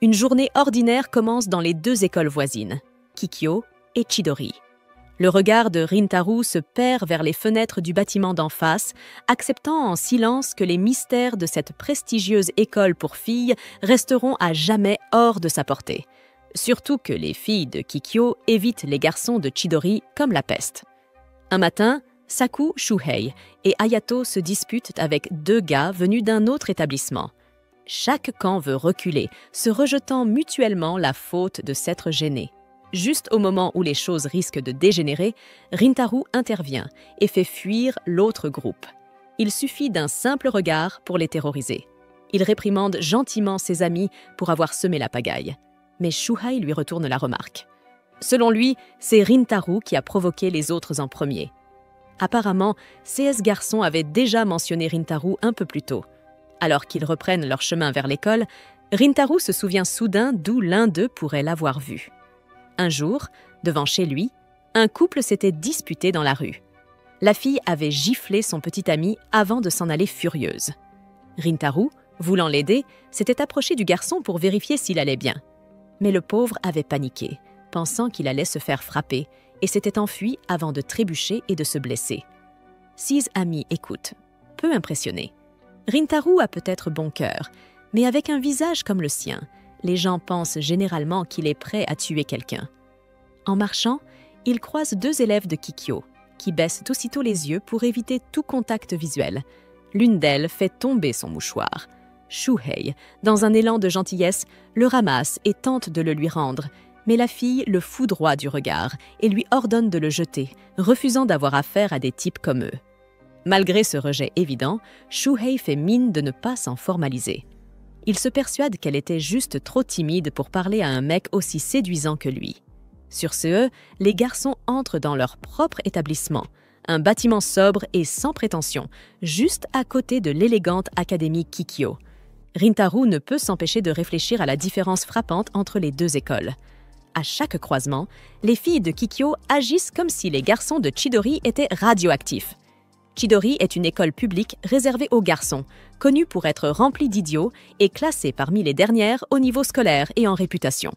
Une journée ordinaire commence dans les deux écoles voisines, Kikyo et Chidori. Le regard de Rintaro se perd vers les fenêtres du bâtiment d'en face, acceptant en silence que les mystères de cette prestigieuse école pour filles resteront à jamais hors de sa portée. Surtout que les filles de Kikyo évitent les garçons de Chidori comme la peste. Un matin, Saku Shuhei et Ayato se disputent avec deux gars venus d'un autre établissement. Chaque camp veut reculer, se rejetant mutuellement la faute de s'être gêné. Juste au moment où les choses risquent de dégénérer, Rintaro intervient et fait fuir l'autre groupe. Il suffit d'un simple regard pour les terroriser. Il réprimande gentiment ses amis pour avoir semé la pagaille. Mais Shuhei lui retourne la remarque. Selon lui, c'est Rintaro qui a provoqué les autres en premier. Apparemment, CS garçons avaient déjà mentionné Rintaro un peu plus tôt. Alors qu'ils reprennent leur chemin vers l'école, Rintaro se souvient soudain d'où l'un d'eux pourrait l'avoir vu. Un jour, devant chez lui, un couple s'était disputé dans la rue. La fille avait giflé son petit ami avant de s'en aller furieuse. Rintaro, voulant l'aider, s'était approché du garçon pour vérifier s'il allait bien. Mais le pauvre avait paniqué, pensant qu'il allait se faire frapper, et s'était enfui avant de trébucher et de se blesser. Six amis écoutent, peu impressionnés. Rintaro a peut-être bon cœur, mais avec un visage comme le sien, les gens pensent généralement qu'il est prêt à tuer quelqu'un. En marchant, il croise deux élèves de Kikyo, qui baissent aussitôt les yeux pour éviter tout contact visuel. L'une d'elles fait tomber son mouchoir. Shuhei, dans un élan de gentillesse, le ramasse et tente de le lui rendre, mais la fille le foudroie du regard et lui ordonne de le jeter, refusant d'avoir affaire à des types comme eux. Malgré ce rejet évident, Shuhei fait mine de ne pas s'en formaliser. Il se persuade qu'elle était juste trop timide pour parler à un mec aussi séduisant que lui. Sur ce, les garçons entrent dans leur propre établissement, un bâtiment sobre et sans prétention, juste à côté de l'élégante académie Kikyo. Rintaro ne peut s'empêcher de réfléchir à la différence frappante entre les deux écoles. À chaque croisement, les filles de Kikyo agissent comme si les garçons de Chidori étaient radioactifs. Chidori est une école publique réservée aux garçons, connue pour être remplie d'idiots et classée parmi les dernières au niveau scolaire et en réputation.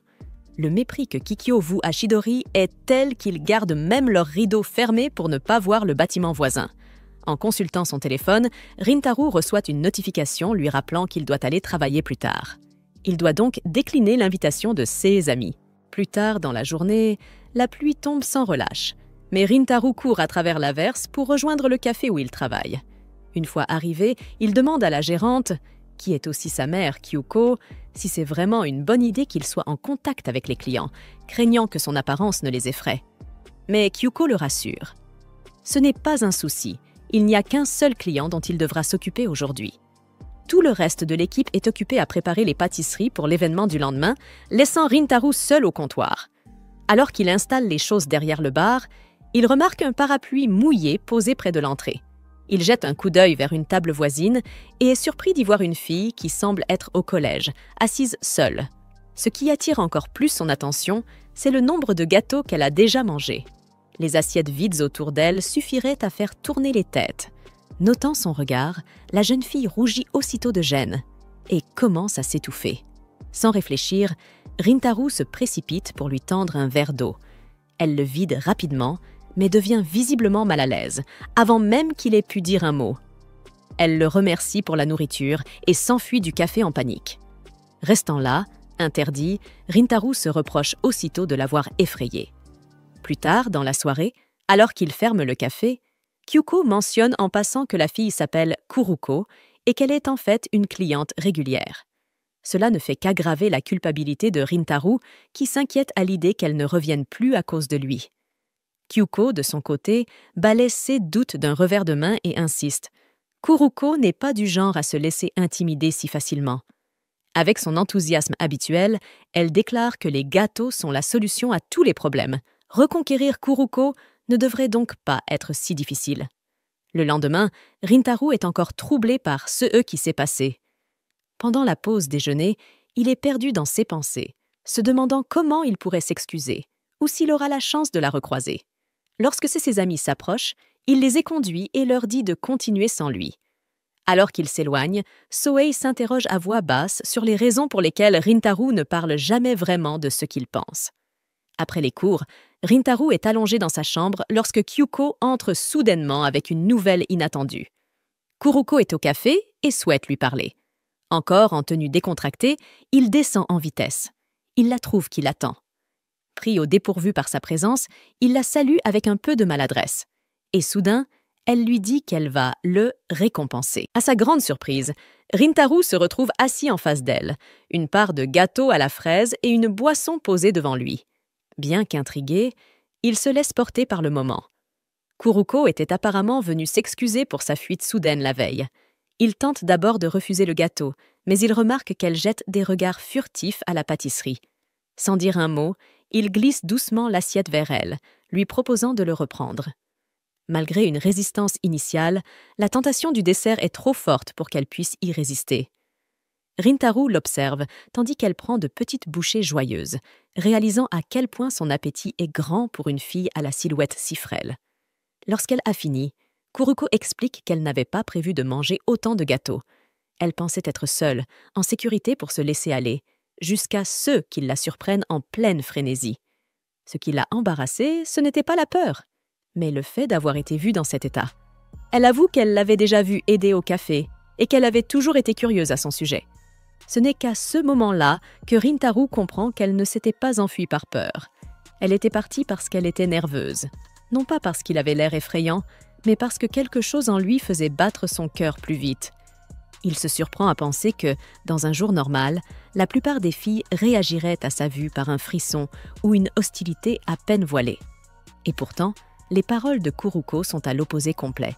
Le mépris que Kikyo voue à Chidori est tel qu'ils gardent même leurs rideaux fermés pour ne pas voir le bâtiment voisin. En consultant son téléphone, Rintaro reçoit une notification lui rappelant qu'il doit aller travailler plus tard. Il doit donc décliner l'invitation de ses amis. Plus tard dans la journée, la pluie tombe sans relâche. Mais Rintaro court à travers l'averse pour rejoindre le café où il travaille. Une fois arrivé, il demande à la gérante, qui est aussi sa mère, Kyuko, si c'est vraiment une bonne idée qu'il soit en contact avec les clients, craignant que son apparence ne les effraie. Mais Kyuko le rassure. Ce n'est pas un souci, il n'y a qu'un seul client dont il devra s'occuper aujourd'hui. Tout le reste de l'équipe est occupé à préparer les pâtisseries pour l'événement du lendemain, laissant Rintaro seul au comptoir. Alors qu'il installe les choses derrière le bar, il remarque un parapluie mouillé posé près de l'entrée. Il jette un coup d'œil vers une table voisine et est surpris d'y voir une fille qui semble être au collège, assise seule. Ce qui attire encore plus son attention, c'est le nombre de gâteaux qu'elle a déjà mangés. Les assiettes vides autour d'elle suffiraient à faire tourner les têtes. Notant son regard, la jeune fille rougit aussitôt de gêne et commence à s'étouffer. Sans réfléchir, Rintaro se précipite pour lui tendre un verre d'eau. Elle le vide rapidement, mais devient visiblement mal à l'aise, avant même qu'il ait pu dire un mot. Elle le remercie pour la nourriture et s'enfuit du café en panique. Restant là, interdit, Rintaro se reproche aussitôt de l'avoir effrayé. Plus tard, dans la soirée, alors qu'il ferme le café, Kyuko mentionne en passant que la fille s'appelle Kuruko et qu'elle est en fait une cliente régulière. Cela ne fait qu'aggraver la culpabilité de Rintaro, qui s'inquiète à l'idée qu'elle ne revienne plus à cause de lui. Kyuko, de son côté, balaie ses doutes d'un revers de main et insiste. Kuruko n'est pas du genre à se laisser intimider si facilement. Avec son enthousiasme habituel, elle déclare que les gâteaux sont la solution à tous les problèmes. Reconquérir Kuruko ne devrait donc pas être si difficile. Le lendemain, Rintaro est encore troublé par ce qui s'est passé. Pendant la pause déjeuner, il est perdu dans ses pensées, se demandant comment il pourrait s'excuser, ou s'il aura la chance de la recroiser. Lorsque ses amis s'approchent, il les éconduit et leur dit de continuer sans lui. Alors qu'il s'éloigne, Sohei s'interroge à voix basse sur les raisons pour lesquelles Rintaro ne parle jamais vraiment de ce qu'il pense. Après les cours, Rintaro est allongé dans sa chambre lorsque Kyuko entre soudainement avec une nouvelle inattendue. Kuruko est au café et souhaite lui parler. Encore en tenue décontractée, il descend en vitesse. Il la trouve qui l'attend. Pris au dépourvu par sa présence, il la salue avec un peu de maladresse. Et soudain, elle lui dit qu'elle va le récompenser. À sa grande surprise, Rintaro se retrouve assis en face d'elle, une part de gâteau à la fraise et une boisson posée devant lui. Bien qu'intrigué, il se laisse porter par le moment. Kuruko était apparemment venue s'excuser pour sa fuite soudaine la veille. Il tente d'abord de refuser le gâteau, mais il remarque qu'elle jette des regards furtifs à la pâtisserie. Sans dire un mot, il glisse doucement l'assiette vers elle, lui proposant de le reprendre. Malgré une résistance initiale, la tentation du dessert est trop forte pour qu'elle puisse y résister. Rintaro l'observe, tandis qu'elle prend de petites bouchées joyeuses, réalisant à quel point son appétit est grand pour une fille à la silhouette si frêle. Lorsqu'elle a fini, Kuruko explique qu'elle n'avait pas prévu de manger autant de gâteaux. Elle pensait être seule, en sécurité pour se laisser aller, jusqu'à ceux qui la surprennent en pleine frénésie. Ce qui l'a embarrassée, ce n'était pas la peur, mais le fait d'avoir été vue dans cet état. Elle avoue qu'elle l'avait déjà vue aider au café et qu'elle avait toujours été curieuse à son sujet. Ce n'est qu'à ce moment-là que Rintaro comprend qu'elle ne s'était pas enfuie par peur. Elle était partie parce qu'elle était nerveuse. Non pas parce qu'il avait l'air effrayant, mais parce que quelque chose en lui faisait battre son cœur plus vite. Il se surprend à penser que, dans un jour normal, la plupart des filles réagiraient à sa vue par un frisson ou une hostilité à peine voilée. Et pourtant, les paroles de Kuruko sont à l'opposé complet.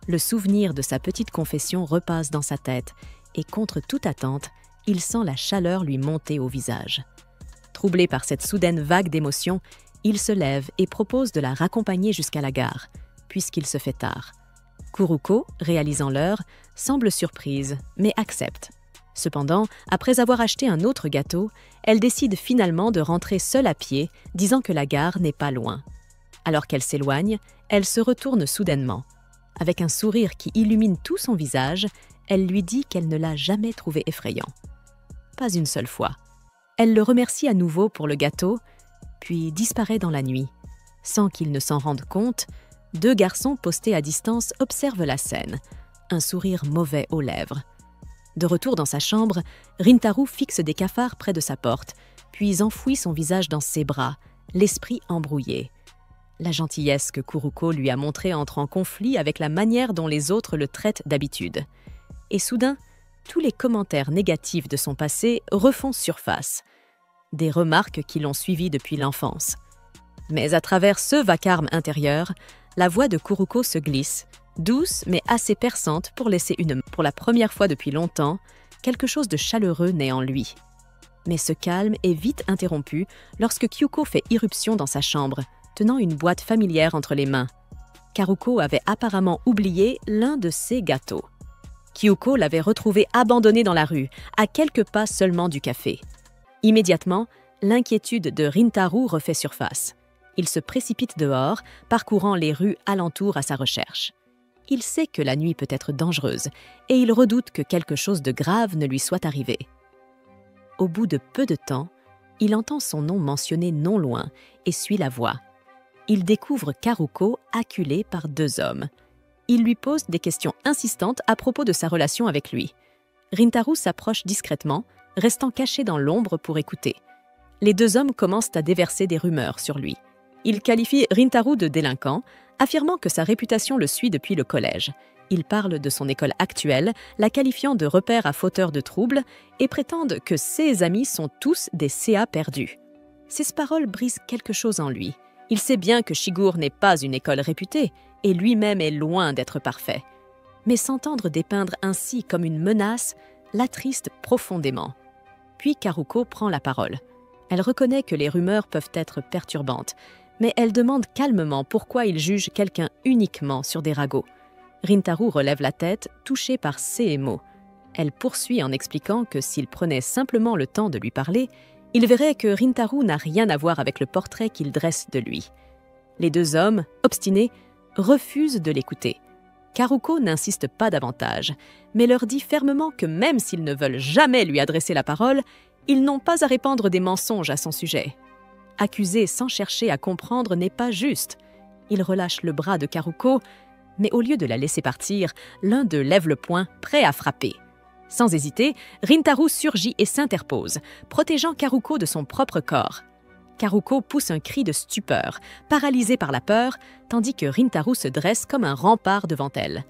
Le souvenir de sa petite confession repasse dans sa tête et, contre toute attente, il sent la chaleur lui monter au visage. Troublé par cette soudaine vague d'émotions, il se lève et propose de la raccompagner jusqu'à la gare, puisqu'il se fait tard. Kuruko, réalisant l'heure, semble surprise, mais accepte. Cependant, après avoir acheté un autre gâteau, elle décide finalement de rentrer seule à pied, disant que la gare n'est pas loin. Alors qu'elle s'éloigne, elle se retourne soudainement. Avec un sourire qui illumine tout son visage, elle lui dit qu'elle ne l'a jamais trouvé effrayant. Pas une seule fois. Elle le remercie à nouveau pour le gâteau, puis disparaît dans la nuit. Sans qu'il ne s'en rende compte, deux garçons postés à distance observent la scène, un sourire mauvais aux lèvres. De retour dans sa chambre, Rintaro fixe des cafards près de sa porte, puis enfouit son visage dans ses bras, l'esprit embrouillé. La gentillesse que Kuruko lui a montrée entre en conflit avec la manière dont les autres le traitent d'habitude. Et soudain, tous les commentaires négatifs de son passé refont surface. Des remarques qui l'ont suivi depuis l'enfance. Mais à travers ce vacarme intérieur, la voix de Kuruko se glisse, douce mais assez perçante pour laisser pour la première fois depuis longtemps, quelque chose de chaleureux naît en lui. Mais ce calme est vite interrompu lorsque Kyuko fait irruption dans sa chambre, tenant une boîte familière entre les mains. Karuko avait apparemment oublié l'un de ses gâteaux. Kyuko l'avait retrouvé abandonné dans la rue, à quelques pas seulement du café. Immédiatement, l'inquiétude de Rintaro refait surface. Il se précipite dehors, parcourant les rues alentour à sa recherche. Il sait que la nuit peut être dangereuse et il redoute que quelque chose de grave ne lui soit arrivé. Au bout de peu de temps, il entend son nom mentionné non loin et suit la voie. Il découvre Karuko acculée par deux hommes. Il lui pose des questions insistantes à propos de sa relation avec lui. Rintaro s'approche discrètement, restant caché dans l'ombre pour écouter. Les deux hommes commencent à déverser des rumeurs sur lui. Ils qualifient Rintaro de délinquant, affirmant que sa réputation le suit depuis le collège. Ils parlent de son école actuelle, la qualifiant de repère à fauteur de troubles, et prétendent que ses amis sont tous des CA perdus. Ces paroles brisent quelque chose en lui. Il sait bien que Shigur n'est pas une école réputée, et lui-même est loin d'être parfait. Mais s'entendre dépeindre ainsi comme une menace l'attriste profondément. Puis Karuko prend la parole. Elle reconnaît que les rumeurs peuvent être perturbantes, mais elle demande calmement pourquoi il juge quelqu'un uniquement sur des ragots. Rintaro relève la tête, touché par ces mots. Elle poursuit en expliquant que s'il prenait simplement le temps de lui parler, il verrait que Rintaro n'a rien à voir avec le portrait qu'il dresse de lui. Les deux hommes, obstinés, refusent de l'écouter. Karuko n'insiste pas davantage, mais leur dit fermement que même s'ils ne veulent jamais lui adresser la parole, ils n'ont pas à répandre des mensonges à son sujet. Accuser sans chercher à comprendre n'est pas juste. Il relâche le bras de Karuko, mais au lieu de la laisser partir, l'un d'eux lève le poing, prêt à frapper. Sans hésiter, Rintaro surgit et s'interpose, protégeant Karuko de son propre corps. Karuko pousse un cri de stupeur, paralysée par la peur, tandis que Rintaro se dresse comme un rempart devant elle.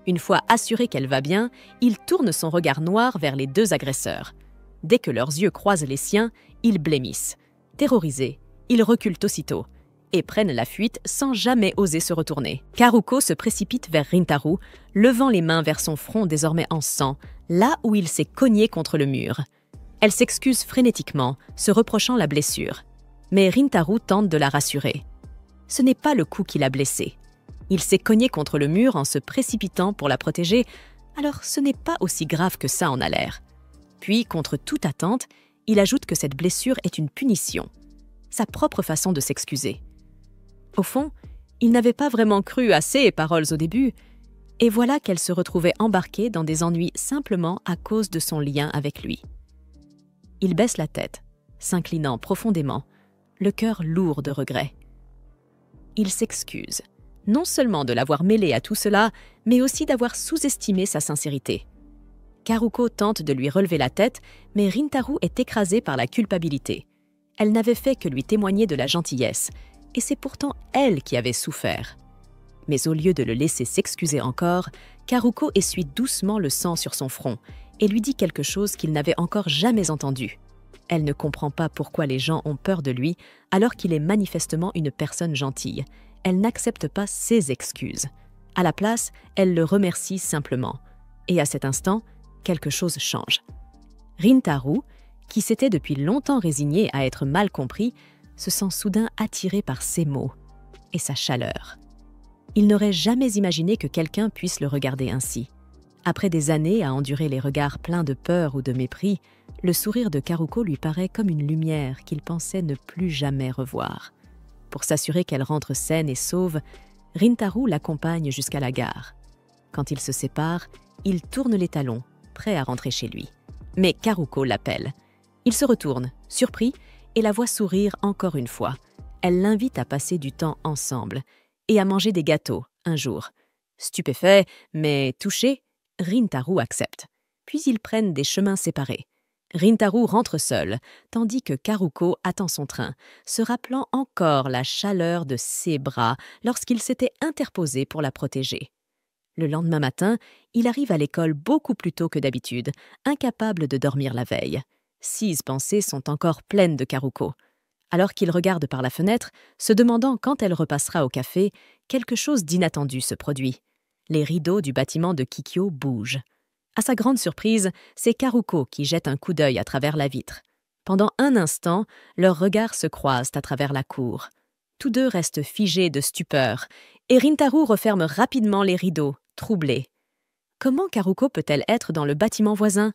Une fois assuré qu'elle va bien, il tourne son regard noir vers les deux agresseurs. Dès que leurs yeux croisent les siens, ils blêmissent. Terrorisés, ils reculent aussitôt et prennent la fuite sans jamais oser se retourner. Karuko se précipite vers Rintaro, levant les mains vers son front désormais en sang, là où il s'est cogné contre le mur. Elle s'excuse frénétiquement, se reprochant la blessure. Mais Rintaro tente de la rassurer. Ce n'est pas le coup qui l'a blessée. Il s'est cogné contre le mur en se précipitant pour la protéger, alors ce n'est pas aussi grave que ça en a l'air. Puis, contre toute attente, il ajoute que cette blessure est une punition. Sa propre façon de s'excuser. Au fond, il n'avait pas vraiment cru à ses paroles au début, et voilà qu'elle se retrouvait embarquée dans des ennuis simplement à cause de son lien avec lui. Il baisse la tête, s'inclinant profondément, le cœur lourd de regret. Il s'excuse, non seulement de l'avoir mêlé à tout cela, mais aussi d'avoir sous-estimé sa sincérité. Karuko tente de lui relever la tête, mais Rintaro est écrasée par la culpabilité. Elle n'avait fait que lui témoigner de la gentillesse, et c'est pourtant elle qui avait souffert. Mais au lieu de le laisser s'excuser encore, Karuko essuie doucement le sang sur son front et lui dit quelque chose qu'il n'avait encore jamais entendu. Elle ne comprend pas pourquoi les gens ont peur de lui alors qu'il est manifestement une personne gentille. Elle n'accepte pas ses excuses. À la place, elle le remercie simplement. Et à cet instant, quelque chose change. Rintaro, qui s'était depuis longtemps résigné à être mal compris, se sent soudain attiré par ses mots et sa chaleur. Il n'aurait jamais imaginé que quelqu'un puisse le regarder ainsi. Après des années à endurer les regards pleins de peur ou de mépris, le sourire de Karuko lui paraît comme une lumière qu'il pensait ne plus jamais revoir. Pour s'assurer qu'elle rentre saine et sauve, Rintaro l'accompagne jusqu'à la gare. Quand ils se séparent, il tourne les talons, prêt à rentrer chez lui. Mais Karuko l'appelle. Il se retourne, surpris, et la voit sourire encore une fois. Elle l'invite à passer du temps ensemble et à manger des gâteaux un jour. Stupéfait, mais touché, Rintaro accepte. Puis ils prennent des chemins séparés. Rintaro rentre seul, tandis que Karuko attend son train, se rappelant encore la chaleur de ses bras lorsqu'il s'était interposé pour la protéger. Le lendemain matin, il arrive à l'école beaucoup plus tôt que d'habitude, incapable de dormir la veille. 6 pensées sont encore pleines de Karuko. Alors qu'il regarde par la fenêtre, se demandant quand elle repassera au café, quelque chose d'inattendu se produit. Les rideaux du bâtiment de Kikyo bougent. À sa grande surprise, c'est Karuko qui jette un coup d'œil à travers la vitre. Pendant un instant, leurs regards se croisent à travers la cour. Tous deux restent figés de stupeur, et Rintaro referme rapidement les rideaux, troublé. Comment Karuko peut-elle être dans le bâtiment voisin ?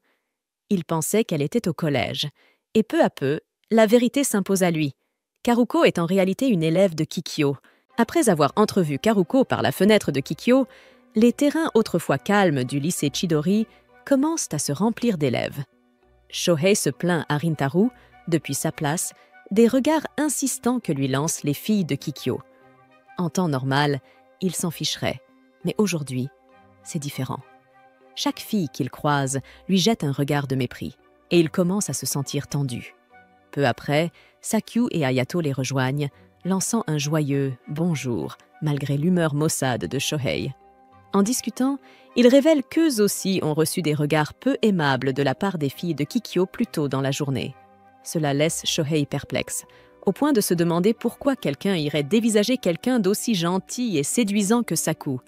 Il pensait qu'elle était au collège. Et peu à peu, la vérité s'impose à lui. Karuko est en réalité une élève de Kikyo. Après avoir entrevu Karuko par la fenêtre de Kikyo, les terrains autrefois calmes du lycée Chidori commencent à se remplir d'élèves. Shohei se plaint à Rintaro, depuis sa place, des regards insistants que lui lancent les filles de Kikyo. En temps normal, il s'en ficherait, mais aujourd'hui, c'est différent. Chaque fille qu'il croise lui jette un regard de mépris, et il commence à se sentir tendu. Peu après, Sakyu et Ayato les rejoignent, lançant un joyeux « bonjour » malgré l'humeur maussade de Shohei. En discutant, ils révèlent qu'eux aussi ont reçu des regards peu aimables de la part des filles de Kikyo plus tôt dans la journée. Cela laisse Shohei perplexe, au point de se demander pourquoi quelqu'un irait dévisager quelqu'un d'aussi gentil et séduisant que Saku.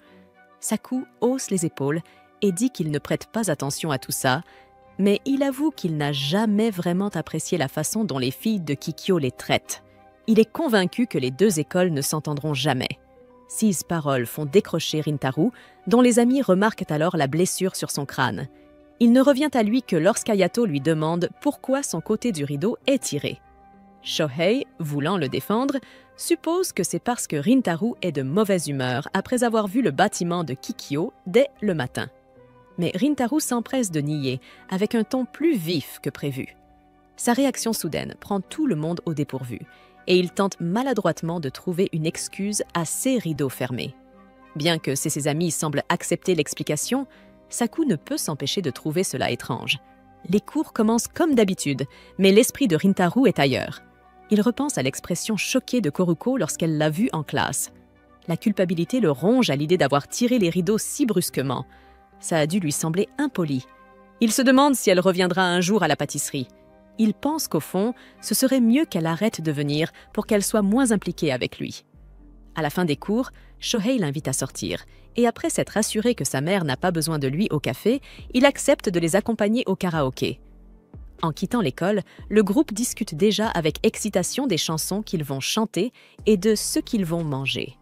Saku hausse les épaules et dit qu'il ne prête pas attention à tout ça, mais il avoue qu'il n'a jamais vraiment apprécié la façon dont les filles de Kikyo les traitent. Il est convaincu que les deux écoles ne s'entendront jamais. 6 paroles font décrocher Rintaro, dont les amis remarquent alors la blessure sur son crâne. Il ne revient à lui que lorsqu'Ayato lui demande pourquoi son côté du rideau est tiré. Shohei, voulant le défendre, suppose que c'est parce que Rintaro est de mauvaise humeur après avoir vu le bâtiment de Kikyo dès le matin. Mais Rintaro s'empresse de nier, avec un ton plus vif que prévu. Sa réaction soudaine prend tout le monde au dépourvu, et il tente maladroitement de trouver une excuse à ses rideaux fermés. Bien que ses amis semblent accepter l'explication, Saku ne peut s'empêcher de trouver cela étrange. Les cours commencent comme d'habitude, mais l'esprit de Rintaro est ailleurs. Il repense à l'expression choquée de Koruko lorsqu'elle l'a vu en classe. La culpabilité le ronge à l'idée d'avoir tiré les rideaux si brusquement. Ça a dû lui sembler impoli. Il se demande si elle reviendra un jour à la pâtisserie. Il pense qu'au fond, ce serait mieux qu'elle arrête de venir pour qu'elle soit moins impliquée avec lui. À la fin des cours, Shohei l'invite à sortir, et après s'être assuré que sa mère n'a pas besoin de lui au café, il accepte de les accompagner au karaoké. En quittant l'école, le groupe discute déjà avec excitation des chansons qu'ils vont chanter et de ce qu'ils vont manger.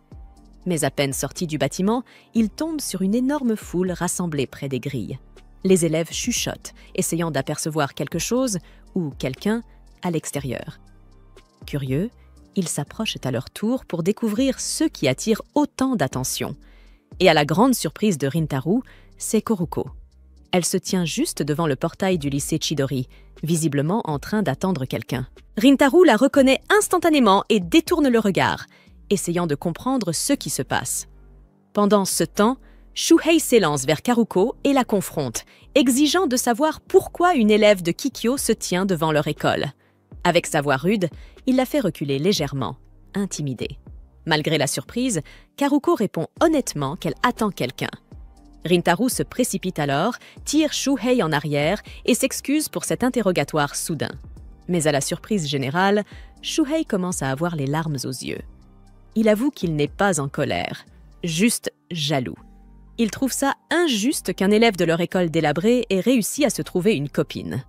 Mais à peine sortis du bâtiment, ils tombent sur une énorme foule rassemblée près des grilles. Les élèves chuchotent, essayant d'apercevoir quelque chose ou quelqu'un à l'extérieur. Curieux, ils s'approchent à leur tour pour découvrir ce qui attire autant d'attention. Et à la grande surprise de Rintaro, c'est Koruko. Elle se tient juste devant le portail du lycée Chidori, visiblement en train d'attendre quelqu'un. Rintaro la reconnaît instantanément et détourne le regard, essayant de comprendre ce qui se passe. Pendant ce temps, Shuhei s'élance vers Karuko et la confronte, exigeant de savoir pourquoi une élève de Kikyo se tient devant leur école. Avec sa voix rude, il la fait reculer légèrement, intimidée. Malgré la surprise, Karuko répond honnêtement qu'elle attend quelqu'un. Rintaro se précipite alors, tire Shuhei en arrière et s'excuse pour cet interrogatoire soudain. Mais à la surprise générale, Shuhei commence à avoir les larmes aux yeux. Il avoue qu'il n'est pas en colère, juste jaloux. Il trouve ça injuste qu'un élève de leur école délabrée ait réussi à se trouver une copine.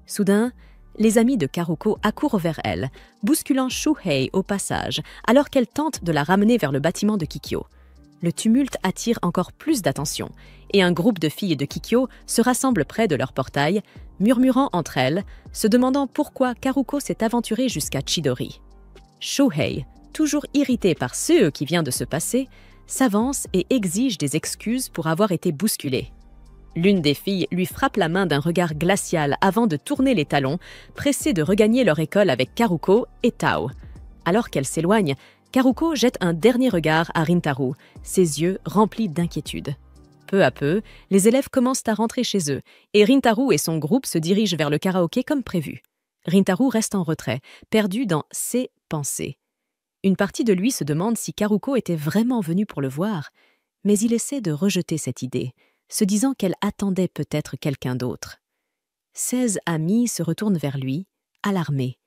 Soudain, les amis de Karuko accourent vers elle, bousculant Shuhei au passage, alors qu'elle tente de la ramener vers le bâtiment de Kikyo. Le tumulte attire encore plus d'attention, et un groupe de filles de Kikyo se rassemble près de leur portail, murmurant entre elles, se demandant pourquoi Karuko s'est aventurée jusqu'à Chidori. Shuhei, toujours irritée par ce qui vient de se passer, s'avance et exige des excuses pour avoir été bousculée. L'une des filles lui frappe la main d'un regard glacial avant de tourner les talons, pressée de regagner leur école avec Karuko et Tao. Alors qu'elle s'éloigne, Karuko jette un dernier regard à Rintaro, ses yeux remplis d'inquiétude. Peu à peu, les élèves commencent à rentrer chez eux, et Rintaro et son groupe se dirigent vers le karaoké comme prévu. Rintaro reste en retrait, perdu dans ses pensées. Une partie de lui se demande si Karuko était vraiment venue pour le voir, mais il essaie de rejeter cette idée, se disant qu'elle attendait peut-être quelqu'un d'autre. 16 amis se retournent vers lui, alarmés.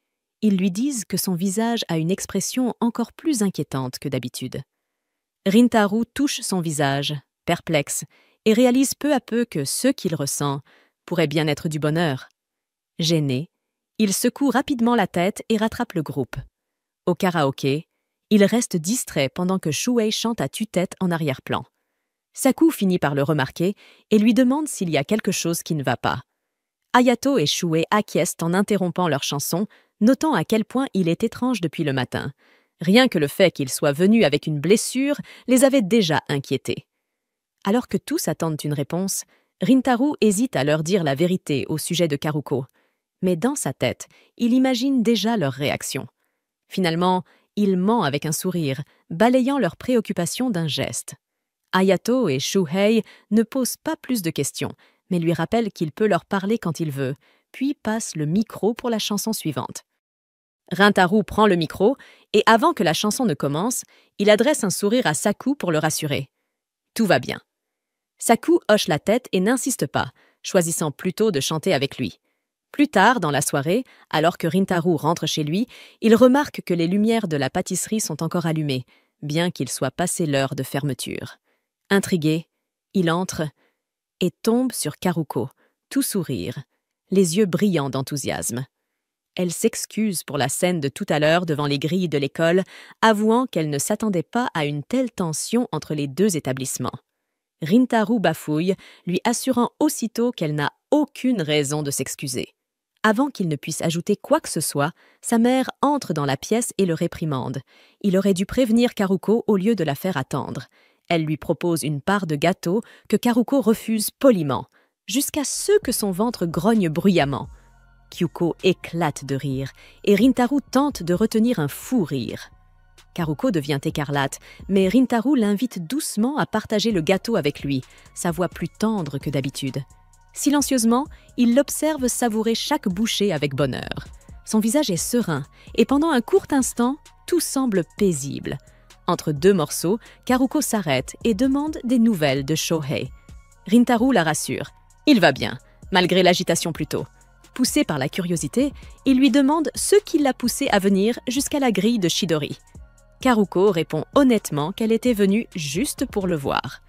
Ils lui disent que son visage a une expression encore plus inquiétante que d'habitude. Rintaro touche son visage, perplexe, et réalise peu à peu que ce qu'il ressent pourrait bien être du bonheur. Gêné, il secoue rapidement la tête et rattrape le groupe. Au karaoké, il reste distrait pendant que Shuhei chante à tue-tête en arrière-plan. Saku finit par le remarquer et lui demande s'il y a quelque chose qui ne va pas. Hayato et Shuhei acquiescent en interrompant leur chanson, notant à quel point il est étrange depuis le matin. Rien que le fait qu'il soit venu avec une blessure les avait déjà inquiétés. Alors que tous attendent une réponse, Rintaro hésite à leur dire la vérité au sujet de Karuko. Mais dans sa tête, il imagine déjà leur réaction. Finalement, il ment avec un sourire, balayant leurs préoccupations d'un geste. Hayato et Shuhei ne posent pas plus de questions, mais lui rappellent qu'il peut leur parler quand il veut, puis passe le micro pour la chanson suivante. Rintaro prend le micro, et avant que la chanson ne commence, il adresse un sourire à Saku pour le rassurer. Tout va bien. Saku hoche la tête et n'insiste pas, choisissant plutôt de chanter avec lui. Plus tard dans la soirée, alors que Rintaro rentre chez lui, il remarque que les lumières de la pâtisserie sont encore allumées, bien qu'il soit passé l'heure de fermeture. Intrigué, il entre et tombe sur Karuko, tout sourire, les yeux brillants d'enthousiasme. Elle s'excuse pour la scène de tout à l'heure devant les grilles de l'école, avouant qu'elle ne s'attendait pas à une telle tension entre les deux établissements. Rintaro bafouille, lui assurant aussitôt qu'elle n'a aucune raison de s'excuser. Avant qu'il ne puisse ajouter quoi que ce soit, sa mère entre dans la pièce et le réprimande. Il aurait dû prévenir Karuko au lieu de la faire attendre. Elle lui propose une part de gâteau que Karuko refuse poliment, jusqu'à ce que son ventre grogne bruyamment. Kyuko éclate de rire et Rintaro tente de retenir un fou rire. Karuko devient écarlate, mais Rintaro l'invite doucement à partager le gâteau avec lui, sa voix plus tendre que d'habitude. Silencieusement, il l'observe savourer chaque bouchée avec bonheur. Son visage est serein et pendant un court instant, tout semble paisible. Entre deux morceaux, Karuko s'arrête et demande des nouvelles de Shohei. Rintaro la rassure. Il va bien, malgré l'agitation plus tôt. Poussé par la curiosité, il lui demande ce qui l'a poussé à venir jusqu'à la grille de Chidori. Karuko répond honnêtement qu'elle était venue juste pour le voir.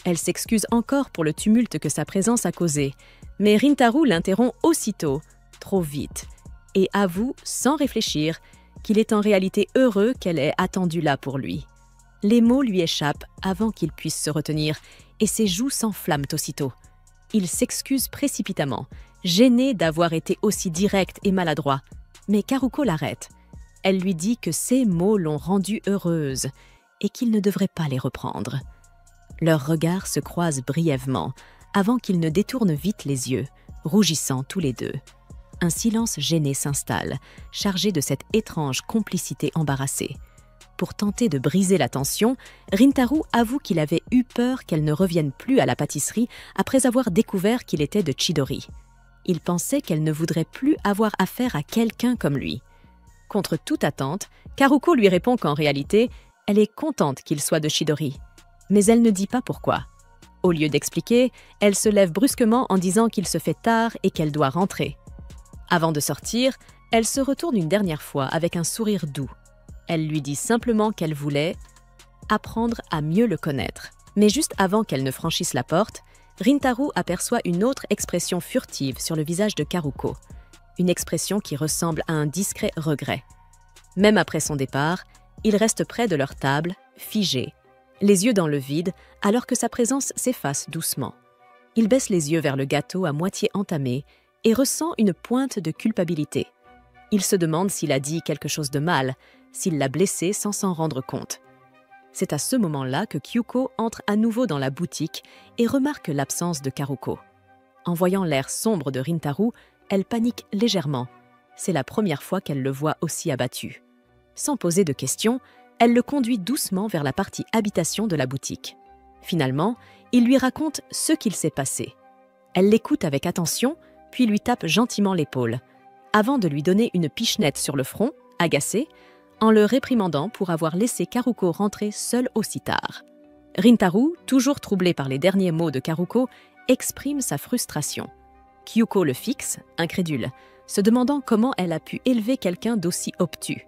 Elle s'excuse encore pour le tumulte que sa présence a causé, mais Rintaro l'interrompt aussitôt, trop vite, et avoue, sans réfléchir, qu'il est en réalité heureux qu'elle ait attendu là pour lui. Les mots lui échappent avant qu'il puisse se retenir, et ses joues s'enflamment aussitôt. Il s'excuse précipitamment, gêné d'avoir été aussi direct et maladroit, mais Karuko l'arrête. Elle lui dit que ces mots l'ont rendue heureuse et qu'il ne devrait pas les reprendre. Leurs regards se croisent brièvement, avant qu'ils ne détournent vite les yeux, rougissant tous les deux. Un silence gêné s'installe, chargé de cette étrange complicité embarrassée. Pour tenter de briser la tension, Rintaro avoue qu'il avait eu peur qu'elle ne revienne plus à la pâtisserie après avoir découvert qu'il était de Chidori. Il pensait qu'elle ne voudrait plus avoir affaire à quelqu'un comme lui. Contre toute attente, Karuko lui répond qu'en réalité, elle est contente qu'il soit de Chidori. Mais elle ne dit pas pourquoi. Au lieu d'expliquer, elle se lève brusquement en disant qu'il se fait tard et qu'elle doit rentrer. Avant de sortir, elle se retourne une dernière fois avec un sourire doux. Elle lui dit simplement qu'elle voulait apprendre à mieux le connaître. Mais juste avant qu'elle ne franchisse la porte, Rintaro aperçoit une autre expression furtive sur le visage de Karuko. Une expression qui ressemble à un discret regret. Même après son départ, il reste près de leur table, figé, les yeux dans le vide, alors que sa présence s'efface doucement. Il baisse les yeux vers le gâteau à moitié entamé et ressent une pointe de culpabilité. Il se demande s'il a dit quelque chose de mal, s'il l'a blessé sans s'en rendre compte. C'est à ce moment-là que Kyuko entre à nouveau dans la boutique et remarque l'absence de Karuko. En voyant l'air sombre de Rintaro, elle panique légèrement. C'est la première fois qu'elle le voit aussi abattu. Sans poser de questions, elle le conduit doucement vers la partie habitation de la boutique. Finalement, il lui raconte ce qu'il s'est passé. Elle l'écoute avec attention, puis lui tape gentiment l'épaule, avant de lui donner une pichenette sur le front, agacée, en le réprimandant pour avoir laissé Karuko rentrer seule aussi tard. Rintaro, toujours troublé par les derniers mots de Karuko, exprime sa frustration. Kyuko le fixe, incrédule, se demandant comment elle a pu élever quelqu'un d'aussi obtus.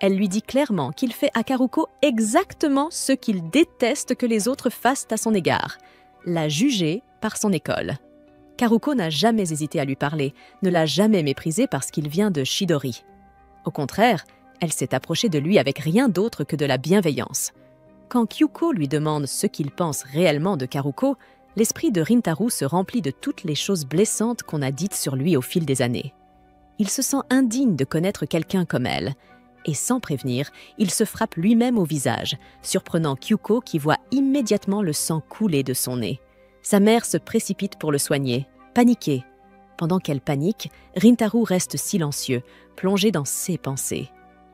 Elle lui dit clairement qu'il fait à Karuko exactement ce qu'il déteste que les autres fassent à son égard, la juger par son école. Karuko n'a jamais hésité à lui parler, ne l'a jamais méprisé parce qu'il vient de Chidori. Au contraire, elle s'est approchée de lui avec rien d'autre que de la bienveillance. Quand Kyuko lui demande ce qu'il pense réellement de Karuko, l'esprit de Rintaro se remplit de toutes les choses blessantes qu'on a dites sur lui au fil des années. Il se sent indigne de connaître quelqu'un comme elle, et sans prévenir, il se frappe lui-même au visage, surprenant Kyuko qui voit immédiatement le sang couler de son nez. Sa mère se précipite pour le soigner, paniquée. Pendant qu'elle panique, Rintaro reste silencieux, plongé dans ses pensées.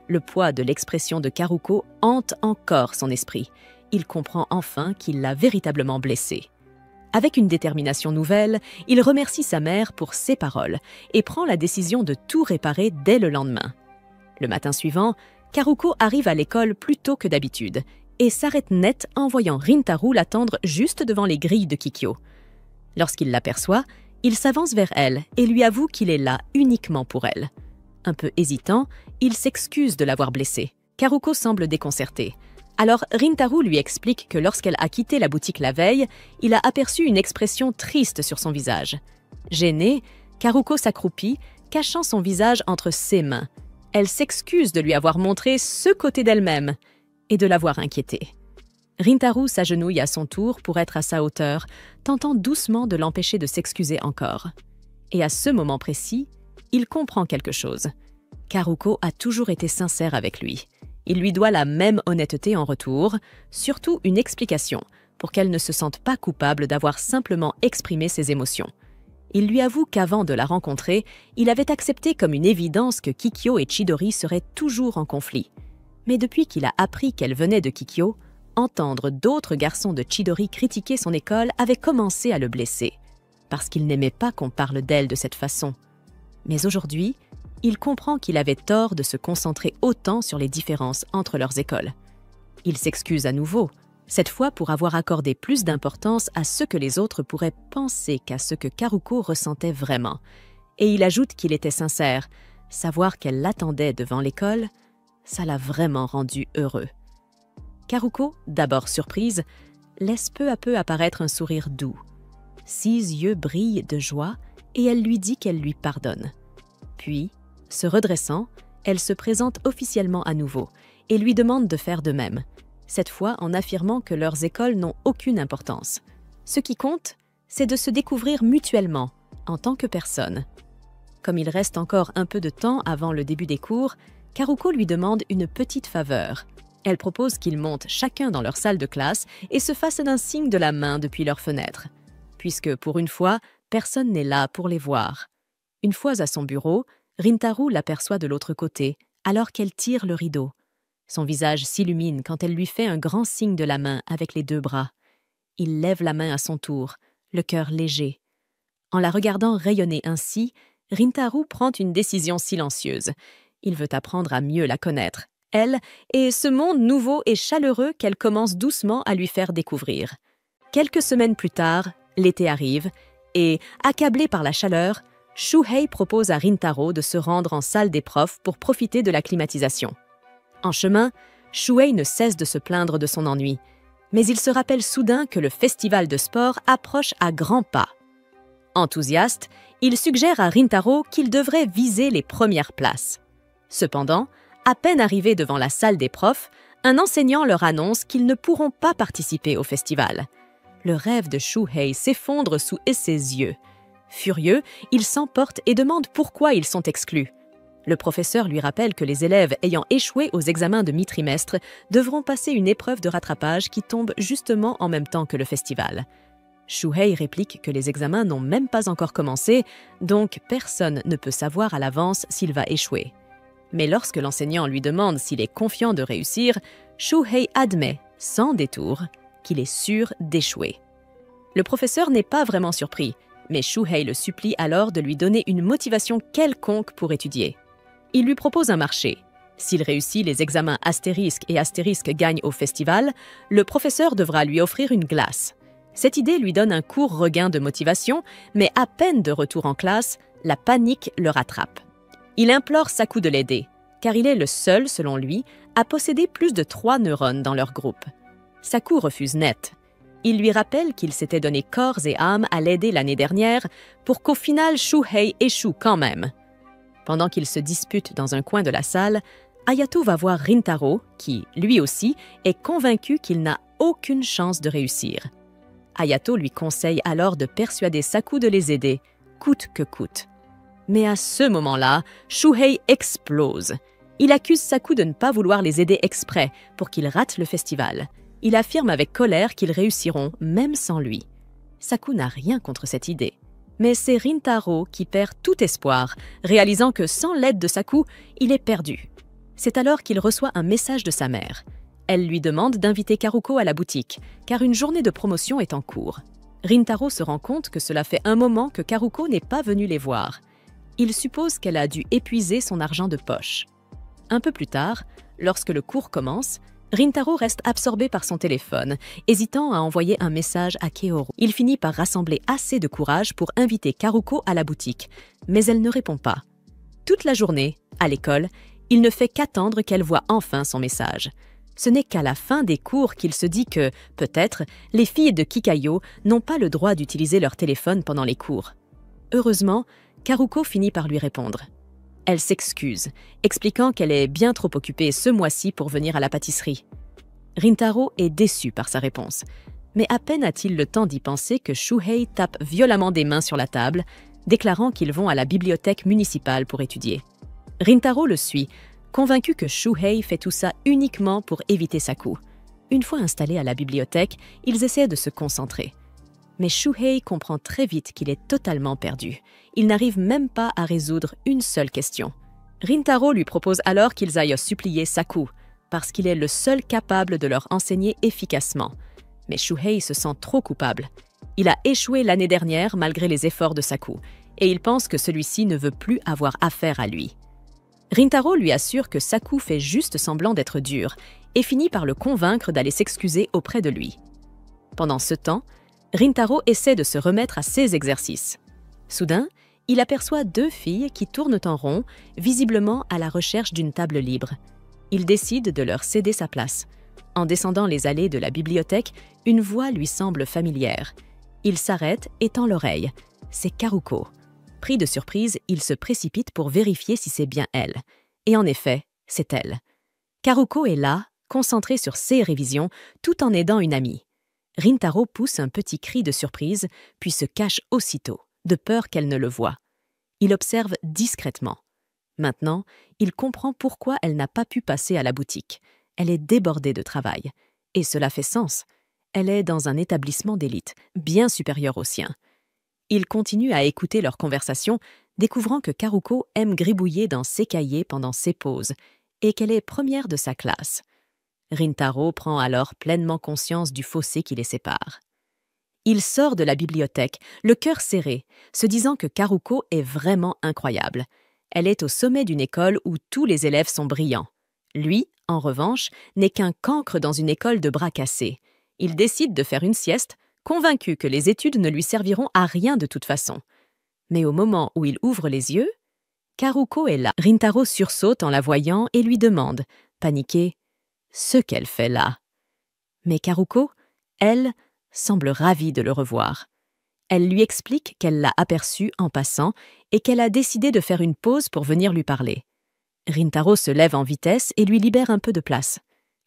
Le poids de l'expression de Karuko hante encore son esprit. Il comprend enfin qu'il l'a véritablement blessé. Avec une détermination nouvelle, il remercie sa mère pour ses paroles et prend la décision de tout réparer dès le lendemain. Le matin suivant, Karuko arrive à l'école plus tôt que d'habitude et s'arrête net en voyant Rintaro l'attendre juste devant les grilles de Kikyo. Lorsqu'il l'aperçoit, il s'avance vers elle et lui avoue qu'il est là uniquement pour elle. Un peu hésitant, il s'excuse de l'avoir blessée. Karuko semble déconcertée. Alors Rintaro lui explique que lorsqu'elle a quitté la boutique la veille, il a aperçu une expression triste sur son visage. Gênée, Karuko s'accroupit, cachant son visage entre ses mains. Elle s'excuse de lui avoir montré ce côté d'elle-même et de l'avoir inquiétée. Rintaro s'agenouille à son tour pour être à sa hauteur, tentant doucement de l'empêcher de s'excuser encore. Et à ce moment précis, il comprend quelque chose. Karuko a toujours été sincère avec lui. Il lui doit la même honnêteté en retour, surtout une explication, pour qu'elle ne se sente pas coupable d'avoir simplement exprimé ses émotions. Il lui avoue qu'avant de la rencontrer, il avait accepté comme une évidence que Kikyo et Chidori seraient toujours en conflit. Mais depuis qu'il a appris qu'elle venait de Kikyo, entendre d'autres garçons de Chidori critiquer son école avait commencé à le blesser, parce qu'il n'aimait pas qu'on parle d'elle de cette façon. Mais aujourd'hui, il comprend qu'il avait tort de se concentrer autant sur les différences entre leurs écoles. Il s'excuse à nouveau, cette fois pour avoir accordé plus d'importance à ce que les autres pourraient penser qu'à ce que Karuko ressentait vraiment. Et il ajoute qu'il était sincère, savoir qu'elle l'attendait devant l'école, ça l'a vraiment rendu heureux. Karuko, d'abord surprise, laisse peu à peu apparaître un sourire doux. 6 yeux brillent de joie et elle lui dit qu'elle lui pardonne. Puis, se redressant, elle se présente officiellement à nouveau et lui demande de faire de même, cette fois en affirmant que leurs écoles n'ont aucune importance. Ce qui compte, c'est de se découvrir mutuellement, en tant que personne. Comme il reste encore un peu de temps avant le début des cours, Karuko lui demande une petite faveur. Elle propose qu'ils montent chacun dans leur salle de classe et se fassent un signe de la main depuis leur fenêtre, puisque pour une fois, personne n'est là pour les voir. Une fois à son bureau, Rintaro l'aperçoit de l'autre côté, alors qu'elle tire le rideau. Son visage s'illumine quand elle lui fait un grand signe de la main avec les 2 bras. Il lève la main à son tour, le cœur léger. En la regardant rayonner ainsi, Rintaro prend une décision silencieuse. Il veut apprendre à mieux la connaître, elle, et ce monde nouveau et chaleureux qu'elle commence doucement à lui faire découvrir. Quelques semaines plus tard, l'été arrive, et, accablé par la chaleur, Shuhei propose à Rintaro de se rendre en salle des profs pour profiter de la climatisation. En chemin, Shuhei ne cesse de se plaindre de son ennui, mais il se rappelle soudain que le festival de sport approche à grands pas. Enthousiaste, il suggère à Rintaro qu'il devrait viser les premières places. Cependant, à peine arrivés devant la salle des profs, un enseignant leur annonce qu'ils ne pourront pas participer au festival. Le rêve de Shuhei s'effondre sous ses yeux. Furieux, il s'emporte et demande pourquoi ils sont exclus. Le professeur lui rappelle que les élèves ayant échoué aux examens de mi-trimestre devront passer une épreuve de rattrapage qui tombe justement en même temps que le festival. Shuhei réplique que les examens n'ont même pas encore commencé, donc personne ne peut savoir à l'avance s'il va échouer. Mais lorsque l'enseignant lui demande s'il est confiant de réussir, Shuhei admet, sans détour, qu'il est sûr d'échouer. Le professeur n'est pas vraiment surpris, mais Shuhei le supplie alors de lui donner une motivation quelconque pour étudier. Il lui propose un marché. S'il réussit les examens astérisque et astérisque gagne au festival, le professeur devra lui offrir une glace. Cette idée lui donne un court regain de motivation, mais à peine de retour en classe, la panique le rattrape. Il implore Saku de l'aider, car il est le seul, selon lui, à posséder plus de 3 neurones dans leur groupe. Saku refuse net. Il lui rappelle qu'il s'était donné corps et âme à l'aider l'année dernière pour qu'au final Shuhei échoue quand même. Pendant qu'ils se disputent dans un coin de la salle, Hayato va voir Rintaro, qui, lui aussi, est convaincu qu'il n'a aucune chance de réussir. Hayato lui conseille alors de persuader Saku de les aider, coûte que coûte. Mais à ce moment-là, Shuhei explose. Il accuse Saku de ne pas vouloir les aider exprès pour qu'ils ratent le festival. Il affirme avec colère qu'ils réussiront même sans lui. Saku n'a rien contre cette idée. Mais c'est Rintaro qui perd tout espoir, réalisant que sans l'aide de Saku, il est perdu. C'est alors qu'il reçoit un message de sa mère. Elle lui demande d'inviter Karuko à la boutique, car une journée de promotion est en cours. Rintaro se rend compte que cela fait un moment que Karuko n'est pas venue les voir. Il suppose qu'elle a dû épuiser son argent de poche. Un peu plus tard, lorsque le cours commence, Rintaro reste absorbé par son téléphone, hésitant à envoyer un message à Kaoru. Il finit par rassembler assez de courage pour inviter Karuko à la boutique, mais elle ne répond pas. Toute la journée, à l'école, il ne fait qu'attendre qu'elle voie enfin son message. Ce n'est qu'à la fin des cours qu'il se dit que, peut-être, les filles de Kikayo n'ont pas le droit d'utiliser leur téléphone pendant les cours. Heureusement, Karuko finit par lui répondre. Elle s'excuse, expliquant qu'elle est bien trop occupée ce mois-ci pour venir à la pâtisserie. Rintaro est déçu par sa réponse, mais à peine a-t-il le temps d'y penser que Shuhei tape violemment des mains sur la table, déclarant qu'ils vont à la bibliothèque municipale pour étudier. Rintaro le suit, convaincu que Shuhei fait tout ça uniquement pour éviter Saku. Une fois installés à la bibliothèque, ils essaient de se concentrer. Mais Shuhei comprend très vite qu'il est totalement perdu. Il n'arrive même pas à résoudre une seule question. Rintaro lui propose alors qu'ils aillent supplier Saku, parce qu'il est le seul capable de leur enseigner efficacement. Mais Shuhei se sent trop coupable. Il a échoué l'année dernière malgré les efforts de Saku, et il pense que celui-ci ne veut plus avoir affaire à lui. Rintaro lui assure que Saku fait juste semblant d'être dur, et finit par le convaincre d'aller s'excuser auprès de lui. Pendant ce temps, Rintaro essaie de se remettre à ses exercices. Soudain, il aperçoit 2 filles qui tournent en rond, visiblement à la recherche d'une table libre. Il décide de leur céder sa place. En descendant les allées de la bibliothèque, une voix lui semble familière. Il s'arrête et tend l'oreille. C'est Karuko. Pris de surprise, il se précipite pour vérifier si c'est bien elle. Et en effet, c'est elle. Karuko est là, concentrée sur ses révisions, tout en aidant une amie. Rintaro pousse un petit cri de surprise, puis se cache aussitôt, de peur qu'elle ne le voie. Il observe discrètement. Maintenant, il comprend pourquoi elle n'a pas pu passer à la boutique. Elle est débordée de travail. Et cela fait sens. Elle est dans un établissement d'élite, bien supérieur au sien. Il continue à écouter leur conversation, découvrant que Karuko aime gribouiller dans ses cahiers pendant ses pauses et qu'elle est première de sa classe. Rintaro prend alors pleinement conscience du fossé qui les sépare. Il sort de la bibliothèque, le cœur serré, se disant que Karuko est vraiment incroyable. Elle est au sommet d'une école où tous les élèves sont brillants. Lui, en revanche, n'est qu'un cancre dans une école de bras cassés. Il décide de faire une sieste, convaincu que les études ne lui serviront à rien de toute façon. Mais au moment où il ouvre les yeux, Karuko est là. Rintaro sursaute en la voyant et lui demande, paniqué, ce qu'elle fait là. Mais Karuko, elle, semble ravie de le revoir. Elle lui explique qu'elle l'a aperçu en passant et qu'elle a décidé de faire une pause pour venir lui parler. Rintaro se lève en vitesse et lui libère un peu de place.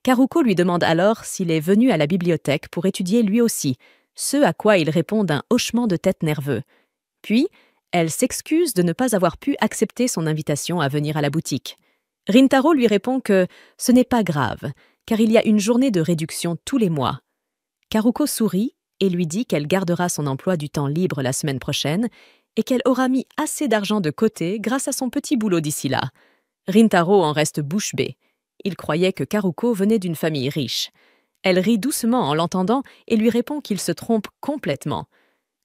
Karuko lui demande alors s'il est venu à la bibliothèque pour étudier lui aussi, ce à quoi il répond d'un hochement de tête nerveux. Puis, elle s'excuse de ne pas avoir pu accepter son invitation à venir à la boutique. Rintaro lui répond que ce n'est pas grave, car il y a une journée de réduction tous les mois. Karuko sourit et lui dit qu'elle gardera son emploi du temps libre la semaine prochaine et qu'elle aura mis assez d'argent de côté grâce à son petit boulot d'ici là. Rintaro en reste bouche bée. Il croyait que Karuko venait d'une famille riche. Elle rit doucement en l'entendant et lui répond qu'il se trompe complètement.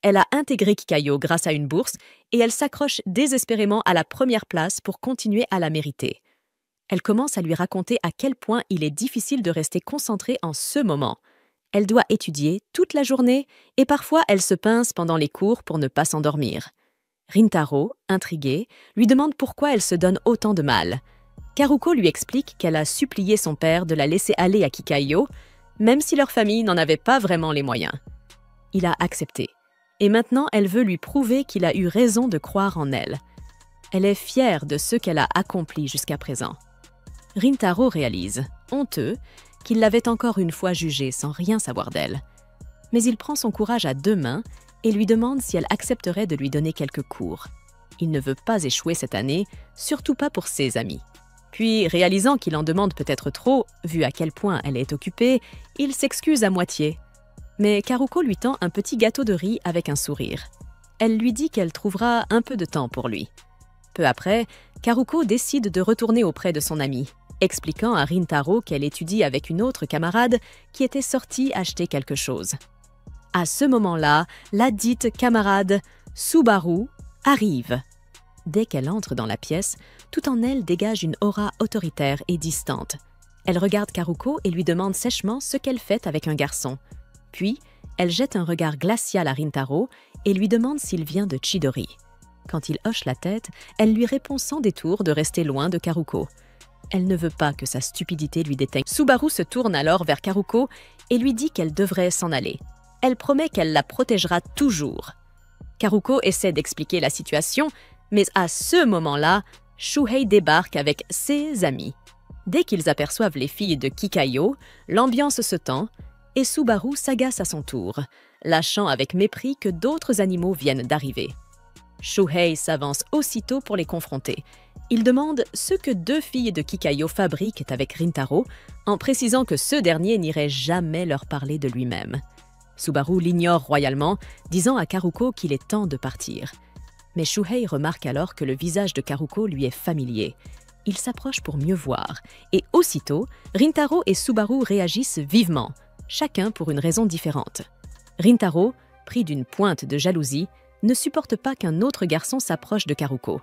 Elle a intégré Kikayo grâce à une bourse et elle s'accroche désespérément à la première place pour continuer à la mériter. Elle commence à lui raconter à quel point il est difficile de rester concentrée en ce moment. Elle doit étudier toute la journée et parfois elle se pince pendant les cours pour ne pas s'endormir. Rintaro, intrigué, lui demande pourquoi elle se donne autant de mal. Karuko lui explique qu'elle a supplié son père de la laisser aller à Kikayo, même si leur famille n'en avait pas vraiment les moyens. Il a accepté. Et maintenant, elle veut lui prouver qu'il a eu raison de croire en elle. Elle est fière de ce qu'elle a accompli jusqu'à présent. Rintaro réalise, honteux, qu'il l'avait encore une fois jugée sans rien savoir d'elle. Mais il prend son courage à 2 mains et lui demande si elle accepterait de lui donner quelques cours. Il ne veut pas échouer cette année, surtout pas pour ses amis. Puis, réalisant qu'il en demande peut-être trop, vu à quel point elle est occupée, il s'excuse à moitié. Mais Karuko lui tend un petit gâteau de riz avec un sourire. Elle lui dit qu'elle trouvera un peu de temps pour lui. Peu après, Karuko décide de retourner auprès de son amie, expliquant à Rintaro qu'elle étudie avec une autre camarade qui était sortie acheter quelque chose. À ce moment-là, la dite camarade Subaru arrive. Dès qu'elle entre dans la pièce, tout en elle dégage une aura autoritaire et distante. Elle regarde Karuko et lui demande sèchement ce qu'elle fait avec un garçon. Puis, elle jette un regard glacial à Rintaro et lui demande s'il vient de Chidori. Quand il hoche la tête, elle lui répond sans détour de rester loin de Karuko. Elle ne veut pas que sa stupidité lui déteigne. Subaru se tourne alors vers Karuko et lui dit qu'elle devrait s'en aller. Elle promet qu'elle la protégera toujours. Karuko essaie d'expliquer la situation, mais à ce moment-là, Shuhei débarque avec ses amis. Dès qu'ils aperçoivent les filles de Kikayo, l'ambiance se tend et Subaru s'agace à son tour, lâchant avec mépris que d'autres animaux viennent d'arriver. Shuhei s'avance aussitôt pour les confronter. Il demande ce que deux filles de Kikayo fabriquent avec Rintaro, en précisant que ce dernier n'irait jamais leur parler de lui-même. Subaru l'ignore royalement, disant à Karuko qu'il est temps de partir. Mais Shuhei remarque alors que le visage de Karuko lui est familier. Il s'approche pour mieux voir, et aussitôt, Rintaro et Subaru réagissent vivement, chacun pour une raison différente. Rintaro, pris d'une pointe de jalousie, ne supporte pas qu'un autre garçon s'approche de Karuko.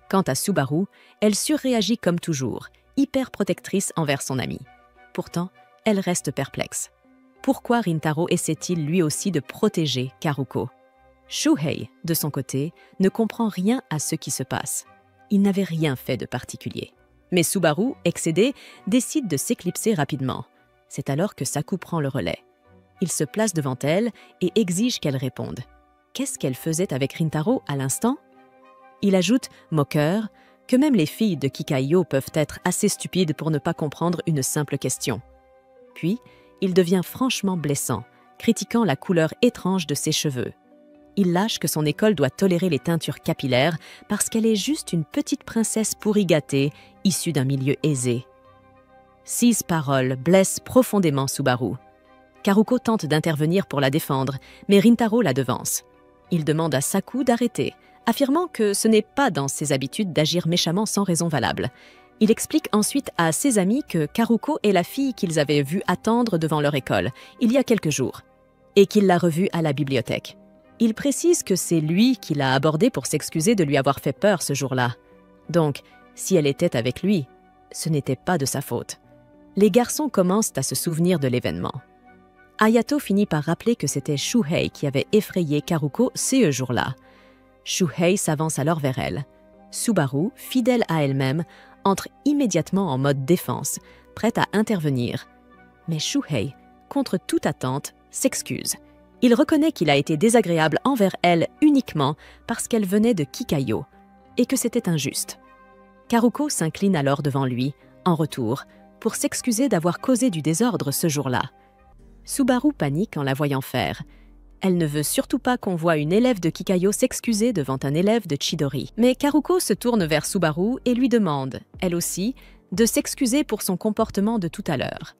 Quant à Subaru, elle surréagit comme toujours, hyper protectrice envers son amie. Pourtant, elle reste perplexe. Pourquoi Rintaro essaie-t-il lui aussi de protéger Karuko? Shuhei, de son côté, ne comprend rien à ce qui se passe. Il n'avait rien fait de particulier. Mais Subaru, excédé, décide de s'éclipser rapidement. C'est alors que Saku prend le relais. Il se place devant elle et exige qu'elle réponde. Qu'est-ce qu'elle faisait avec Rintaro à l'instant? Il ajoute, moqueur, que même les filles de Kikayo peuvent être assez stupides pour ne pas comprendre une simple question. Puis, il devient franchement blessant, critiquant la couleur étrange de ses cheveux. Il lâche que son école doit tolérer les teintures capillaires parce qu'elle est juste une petite princesse pourri gâtée, issue d'un milieu aisé. Ces paroles blessent profondément Subaru. Karuko tente d'intervenir pour la défendre, mais Rintaro la devance. Il demande à Saku d'arrêter, affirmant que ce n'est pas dans ses habitudes d'agir méchamment sans raison valable. Il explique ensuite à ses amis que Karuko est la fille qu'ils avaient vue attendre devant leur école, il y a quelques jours, et qu'il l'a revue à la bibliothèque. Il précise que c'est lui qui l'a abordée pour s'excuser de lui avoir fait peur ce jour-là. Donc, si elle était avec lui, ce n'était pas de sa faute. Les garçons commencent à se souvenir de l'événement. Hayato finit par rappeler que c'était Shuhei qui avait effrayé Karuko ce jour-là. Shuhei s'avance alors vers elle. Subaru, fidèle à elle-même, entre immédiatement en mode défense, prête à intervenir. Mais Shuhei, contre toute attente, s'excuse. Il reconnaît qu'il a été désagréable envers elle uniquement parce qu'elle venait de Kikayo, et que c'était injuste. Karuko s'incline alors devant lui, en retour, pour s'excuser d'avoir causé du désordre ce jour-là. Subaru panique en la voyant faire. Elle ne veut surtout pas qu'on voie une élève de Kikayo s'excuser devant un élève de Chidori. Mais Karuko se tourne vers Subaru et lui demande, elle aussi, de s'excuser pour son comportement de tout à l'heure.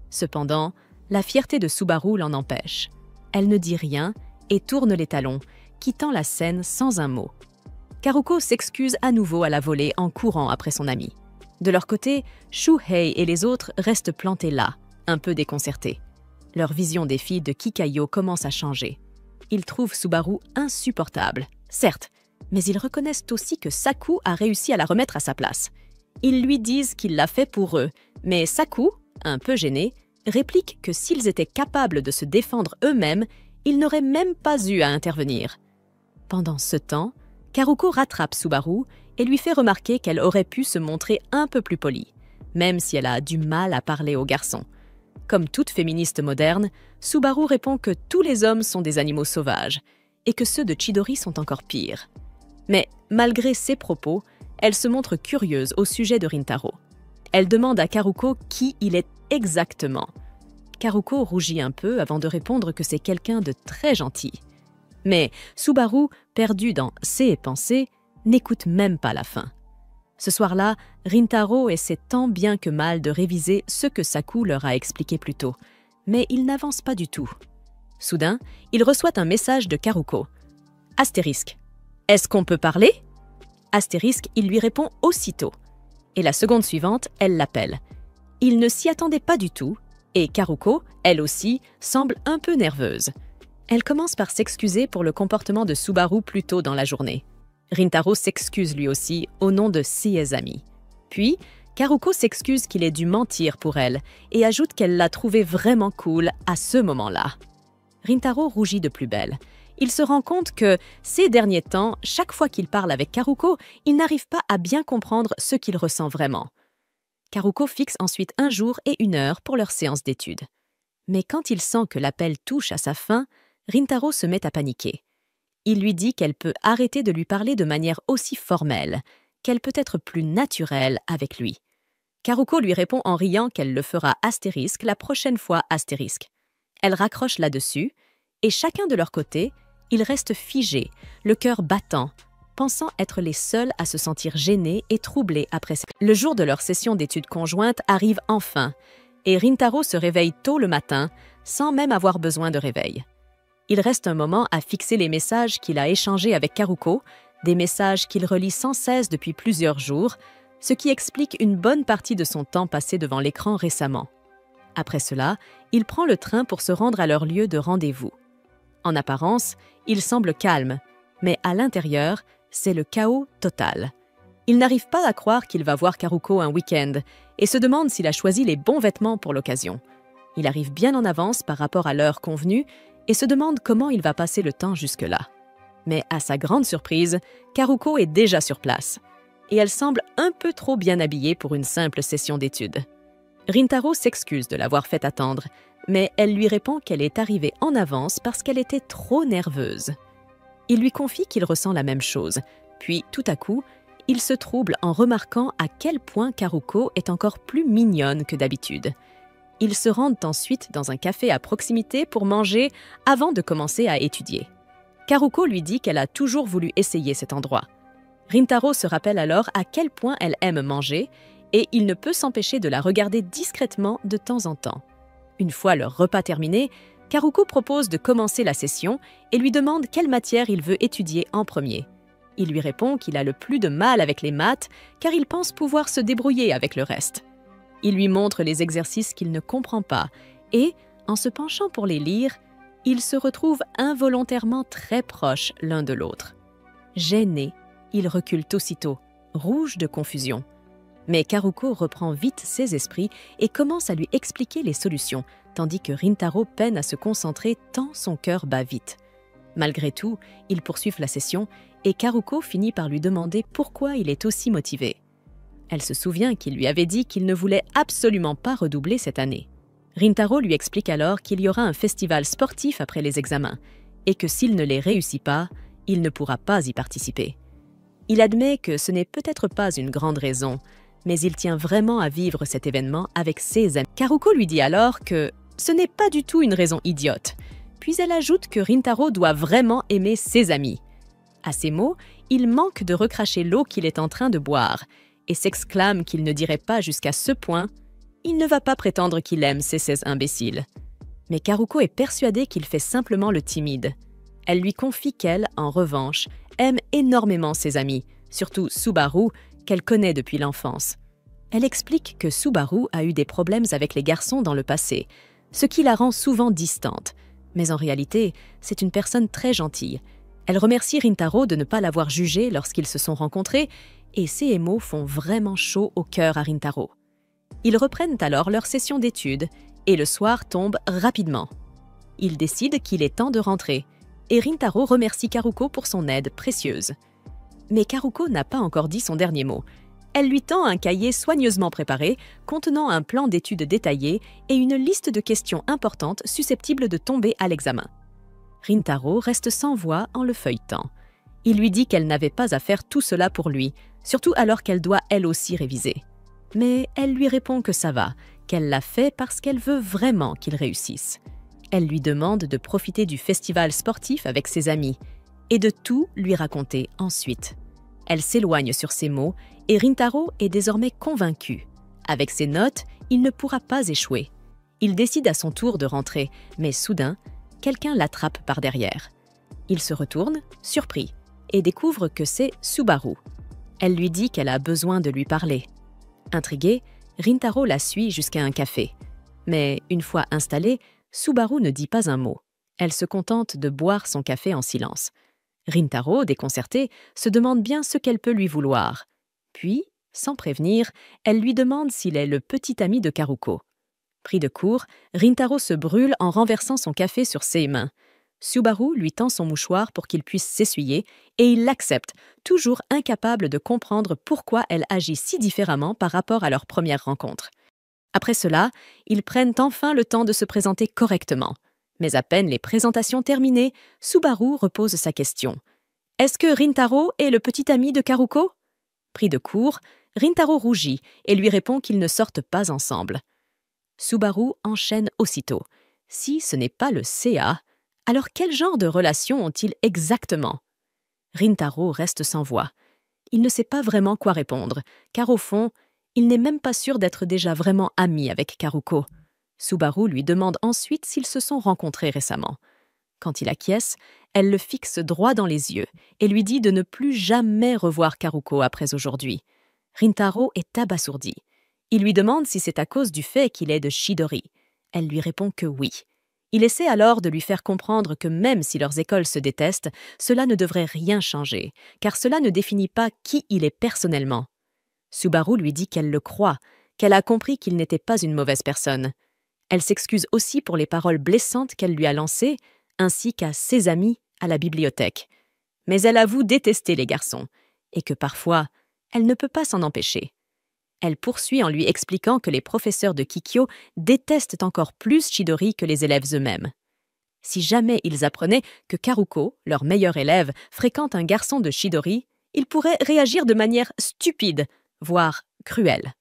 Cependant, la fierté de Subaru l'en empêche. Elle ne dit rien et tourne les talons, quittant la scène sans un mot. Karuko s'excuse à nouveau à la volée en courant après son ami. De leur côté, Shuhei et les autres restent plantés là, un peu déconcertés. Leur vision des filles de Kikayo commence à changer. Ils trouvent Subaru insupportable, certes, mais ils reconnaissent aussi que Saku a réussi à la remettre à sa place. Ils lui disent qu'il l'a fait pour eux, mais Saku, un peu gêné, réplique que s'ils étaient capables de se défendre eux-mêmes, ils n'auraient même pas eu à intervenir. Pendant ce temps, Karuko rattrape Subaru et lui fait remarquer qu'elle aurait pu se montrer un peu plus polie, même si elle a du mal à parler aux garçons. Comme toute féministe moderne, Subaru répond que tous les hommes sont des animaux sauvages et que ceux de Chidori sont encore pires. Mais malgré ces propos, elle se montre curieuse au sujet de Rintaro. Elle demande à Karuko qui il est exactement. Karuko rougit un peu avant de répondre que c'est quelqu'un de très gentil. Mais Subaru, perdu dans ses pensées, n'écoute même pas la fin. Ce soir-là, Rintaro essaie tant bien que mal de réviser ce que Saku leur a expliqué plus tôt, mais il n'avance pas du tout. Soudain, il reçoit un message de Karuko. Astérisque. Est-ce qu'on peut parler? Astérisque, il lui répond aussitôt. Et la seconde suivante, elle l'appelle. Il ne s'y attendait pas du tout, et Karuko, elle aussi, semble un peu nerveuse. Elle commence par s'excuser pour le comportement de Subaru plus tôt dans la journée. Rintaro s'excuse lui aussi au nom de ses amis. Puis, Karuko s'excuse qu'il ait dû mentir pour elle et ajoute qu'elle l'a trouvé vraiment cool à ce moment-là. Rintaro rougit de plus belle. Il se rend compte que, ces derniers temps, chaque fois qu'il parle avec Karuko, il n'arrive pas à bien comprendre ce qu'il ressent vraiment. Karuko fixe ensuite un jour et une heure pour leur séance d'études. Mais quand il sent que l'appel touche à sa fin, Rintaro se met à paniquer. Il lui dit qu'elle peut arrêter de lui parler de manière aussi formelle, qu'elle peut être plus naturelle avec lui. Karuko lui répond en riant qu'elle le fera astérisque la prochaine fois astérisque. Elle raccroche là-dessus, et chacun de leur côté, ils restent figés, le cœur battant, pensant être les seuls à se sentir gênés et troublés après ça. Le jour de leur session d'études conjointes arrive enfin, et Rintaro se réveille tôt le matin, sans même avoir besoin de réveil. Il reste un moment à fixer les messages qu'il a échangés avec Karuko, des messages qu'il relit sans cesse depuis plusieurs jours, ce qui explique une bonne partie de son temps passé devant l'écran récemment. Après cela, il prend le train pour se rendre à leur lieu de rendez-vous. En apparence, il semble calme, mais à l'intérieur, c'est le chaos total. Il n'arrive pas à croire qu'il va voir Karuko un week-end et se demande s'il a choisi les bons vêtements pour l'occasion. Il arrive bien en avance par rapport à l'heure convenue et se demande comment il va passer le temps jusque-là. Mais à sa grande surprise, Karuko est déjà sur place. Et elle semble un peu trop bien habillée pour une simple session d'études. Rintaro s'excuse de l'avoir fait attendre, mais elle lui répond qu'elle est arrivée en avance parce qu'elle était trop nerveuse. Il lui confie qu'il ressent la même chose, puis tout à coup, il se trouble en remarquant à quel point Karuko est encore plus mignonne que d'habitude. Ils se rendent ensuite dans un café à proximité pour manger avant de commencer à étudier. Karuko lui dit qu'elle a toujours voulu essayer cet endroit. Rintaro se rappelle alors à quel point elle aime manger et il ne peut s'empêcher de la regarder discrètement de temps en temps. Une fois leur repas terminé, Karuko propose de commencer la session et lui demande quelle matière il veut étudier en premier. Il lui répond qu'il a le plus de mal avec les maths car il pense pouvoir se débrouiller avec le reste. Il lui montre les exercices qu'il ne comprend pas et, en se penchant pour les lire, ils se retrouvent involontairement très proches l'un de l'autre. Gênés, ils reculent aussitôt, rouges de confusion. Mais Karuko reprend vite ses esprits et commence à lui expliquer les solutions, tandis que Rintaro peine à se concentrer tant son cœur bat vite. Malgré tout, ils poursuivent la session et Karuko finit par lui demander pourquoi il est aussi motivé. Elle se souvient qu'il lui avait dit qu'il ne voulait absolument pas redoubler cette année. Rintaro lui explique alors qu'il y aura un festival sportif après les examens et que s'il ne les réussit pas, il ne pourra pas y participer. Il admet que ce n'est peut-être pas une grande raison, mais il tient vraiment à vivre cet événement avec ses amis. Karuko lui dit alors que ce n'est pas du tout une raison idiote, puis elle ajoute que Rintaro doit vraiment aimer ses amis. À ces mots, il manque de recracher l'eau qu'il est en train de boire et s'exclame qu'il ne dirait pas jusqu'à ce point « il ne va pas prétendre qu'il aime ces imbéciles ». Mais Karuko est persuadée qu'il fait simplement le timide. Elle lui confie qu'elle, en revanche, aime énormément ses amis, surtout Subaru, qu'elle connaît depuis l'enfance. Elle explique que Subaru a eu des problèmes avec les garçons dans le passé, ce qui la rend souvent distante. Mais en réalité, c'est une personne très gentille. Elle remercie Rintaro de ne pas l'avoir jugé lorsqu'ils se sont rencontrés, et ces mots font vraiment chaud au cœur à Rintaro. Ils reprennent alors leur session d'études, et le soir tombe rapidement. Ils décident qu'il est temps de rentrer, et Rintaro remercie Karuko pour son aide précieuse. Mais Karuko n'a pas encore dit son dernier mot. Elle lui tend un cahier soigneusement préparé, contenant un plan d'études détaillé et une liste de questions importantes susceptibles de tomber à l'examen. Rintaro reste sans voix en le feuilletant. Il lui dit qu'elle n'avait pas à faire tout cela pour lui, surtout alors qu'elle doit elle aussi réviser. Mais elle lui répond que ça va, qu'elle l'a fait parce qu'elle veut vraiment qu'il réussisse. Elle lui demande de profiter du festival sportif avec ses amis et de tout lui raconter ensuite. Elle s'éloigne sur ces mots et Rintaro est désormais convaincu. Avec ses notes, il ne pourra pas échouer. Il décide à son tour de rentrer, mais soudain, quelqu'un l'attrape par derrière. Il se retourne, surpris, et découvre que c'est Subaru. Elle lui dit qu'elle a besoin de lui parler. Intrigué, Rintaro la suit jusqu'à un café. Mais une fois installée, Subaru ne dit pas un mot. Elle se contente de boire son café en silence. Rintaro, déconcertée, se demande bien ce qu'elle peut lui vouloir. Puis, sans prévenir, elle lui demande s'il est le petit ami de Karuko. Pris de court, Rintaro se brûle en renversant son café sur ses mains. Subaru lui tend son mouchoir pour qu'il puisse s'essuyer et il l'accepte, toujours incapable de comprendre pourquoi elle agit si différemment par rapport à leur première rencontre. Après cela, ils prennent enfin le temps de se présenter correctement. Mais à peine les présentations terminées, Subaru repose sa question. « Est-ce que Rintaro est le petit ami de Karuko ?» Pris de court, Rintaro rougit et lui répond qu'ils ne sortent pas ensemble. Subaru enchaîne aussitôt. Si ce n'est pas le CA, alors quel genre de relation ont-ils exactement? Rintaro reste sans voix. Il ne sait pas vraiment quoi répondre, car au fond, il n'est même pas sûr d'être déjà vraiment ami avec Karuko. Subaru lui demande ensuite s'ils se sont rencontrés récemment. Quand il acquiesce, elle le fixe droit dans les yeux et lui dit de ne plus jamais revoir Karuko après aujourd'hui. Rintaro est abasourdi. Il lui demande si c'est à cause du fait qu'il est de Chidori. Elle lui répond que oui. Il essaie alors de lui faire comprendre que même si leurs écoles se détestent, cela ne devrait rien changer, car cela ne définit pas qui il est personnellement. Subaru lui dit qu'elle le croit, qu'elle a compris qu'il n'était pas une mauvaise personne. Elle s'excuse aussi pour les paroles blessantes qu'elle lui a lancées, ainsi qu'à ses amis à la bibliothèque. Mais elle avoue détester les garçons, et que parfois, elle ne peut pas s'en empêcher. Elle poursuit en lui expliquant que les professeurs de Kikyo détestent encore plus Chidori que les élèves eux-mêmes. Si jamais ils apprenaient que Karuko, leur meilleur élève, fréquente un garçon de Chidori, ils pourraient réagir de manière stupide, voire cruelle.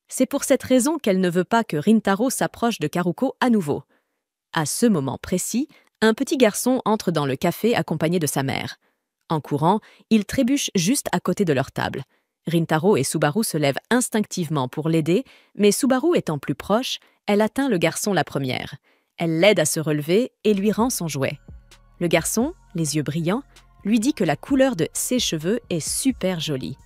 C'est pour cette raison qu'elle ne veut pas que Rintaro s'approche de Karuko à nouveau. À ce moment précis, un petit garçon entre dans le café accompagné de sa mère. En courant, il trébuche juste à côté de leur table. Rintaro et Subaru se lèvent instinctivement pour l'aider, mais Subaru étant plus proche, elle atteint le garçon la première. Elle l'aide à se relever et lui rend son jouet. Le garçon, les yeux brillants, lui dit que la couleur de ses cheveux est super jolie.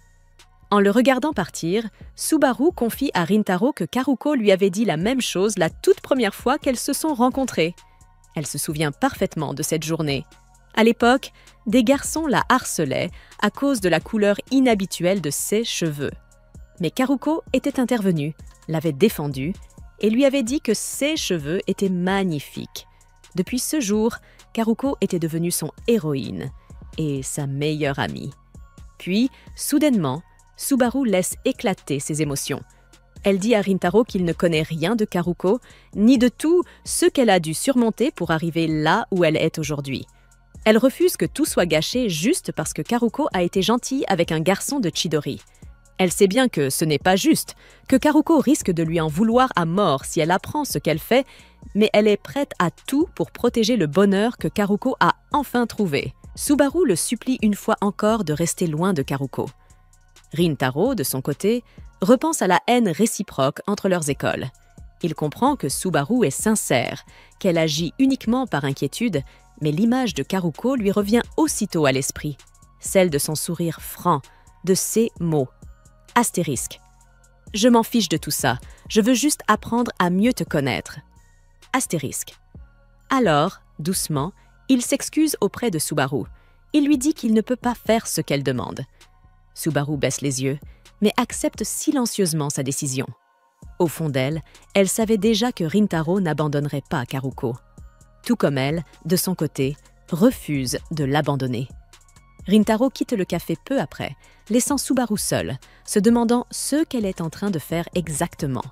En le regardant partir, Subaru confie à Rintaro que Karuko lui avait dit la même chose la toute première fois qu'elles se sont rencontrées. Elle se souvient parfaitement de cette journée. À l'époque, des garçons la harcelaient à cause de la couleur inhabituelle de ses cheveux. Mais Karuko était intervenue, l'avait défendue et lui avait dit que ses cheveux étaient magnifiques. Depuis ce jour, Karuko était devenue son héroïne et sa meilleure amie. Puis, soudainement, Subaru laisse éclater ses émotions. Elle dit à Rintaro qu'il ne connaît rien de Karuko, ni de tout ce qu'elle a dû surmonter pour arriver là où elle est aujourd'hui. Elle refuse que tout soit gâché juste parce que Karuko a été gentille avec un garçon de Chidori. Elle sait bien que ce n'est pas juste, que Karuko risque de lui en vouloir à mort si elle apprend ce qu'elle fait, mais elle est prête à tout pour protéger le bonheur que Karuko a enfin trouvé. Subaru le supplie une fois encore de rester loin de Karuko. Rintaro, de son côté, repense à la haine réciproque entre leurs écoles. Il comprend que Subaru est sincère, qu'elle agit uniquement par inquiétude, mais l'image de Karuko lui revient aussitôt à l'esprit, celle de son sourire franc, de ses mots. Astérisque. Je m'en fiche de tout ça, je veux juste apprendre à mieux te connaître. Astérisque. Alors, doucement, il s'excuse auprès de Subaru. Il lui dit qu'il ne peut pas faire ce qu'elle demande. Subaru baisse les yeux, mais accepte silencieusement sa décision. Au fond d'elle, elle savait déjà que Rintaro n'abandonnerait pas Karuko. Tout comme elle, de son côté, refuse de l'abandonner. Rintaro quitte le café peu après, laissant Subaru seule, se demandant ce qu'elle est en train de faire exactement.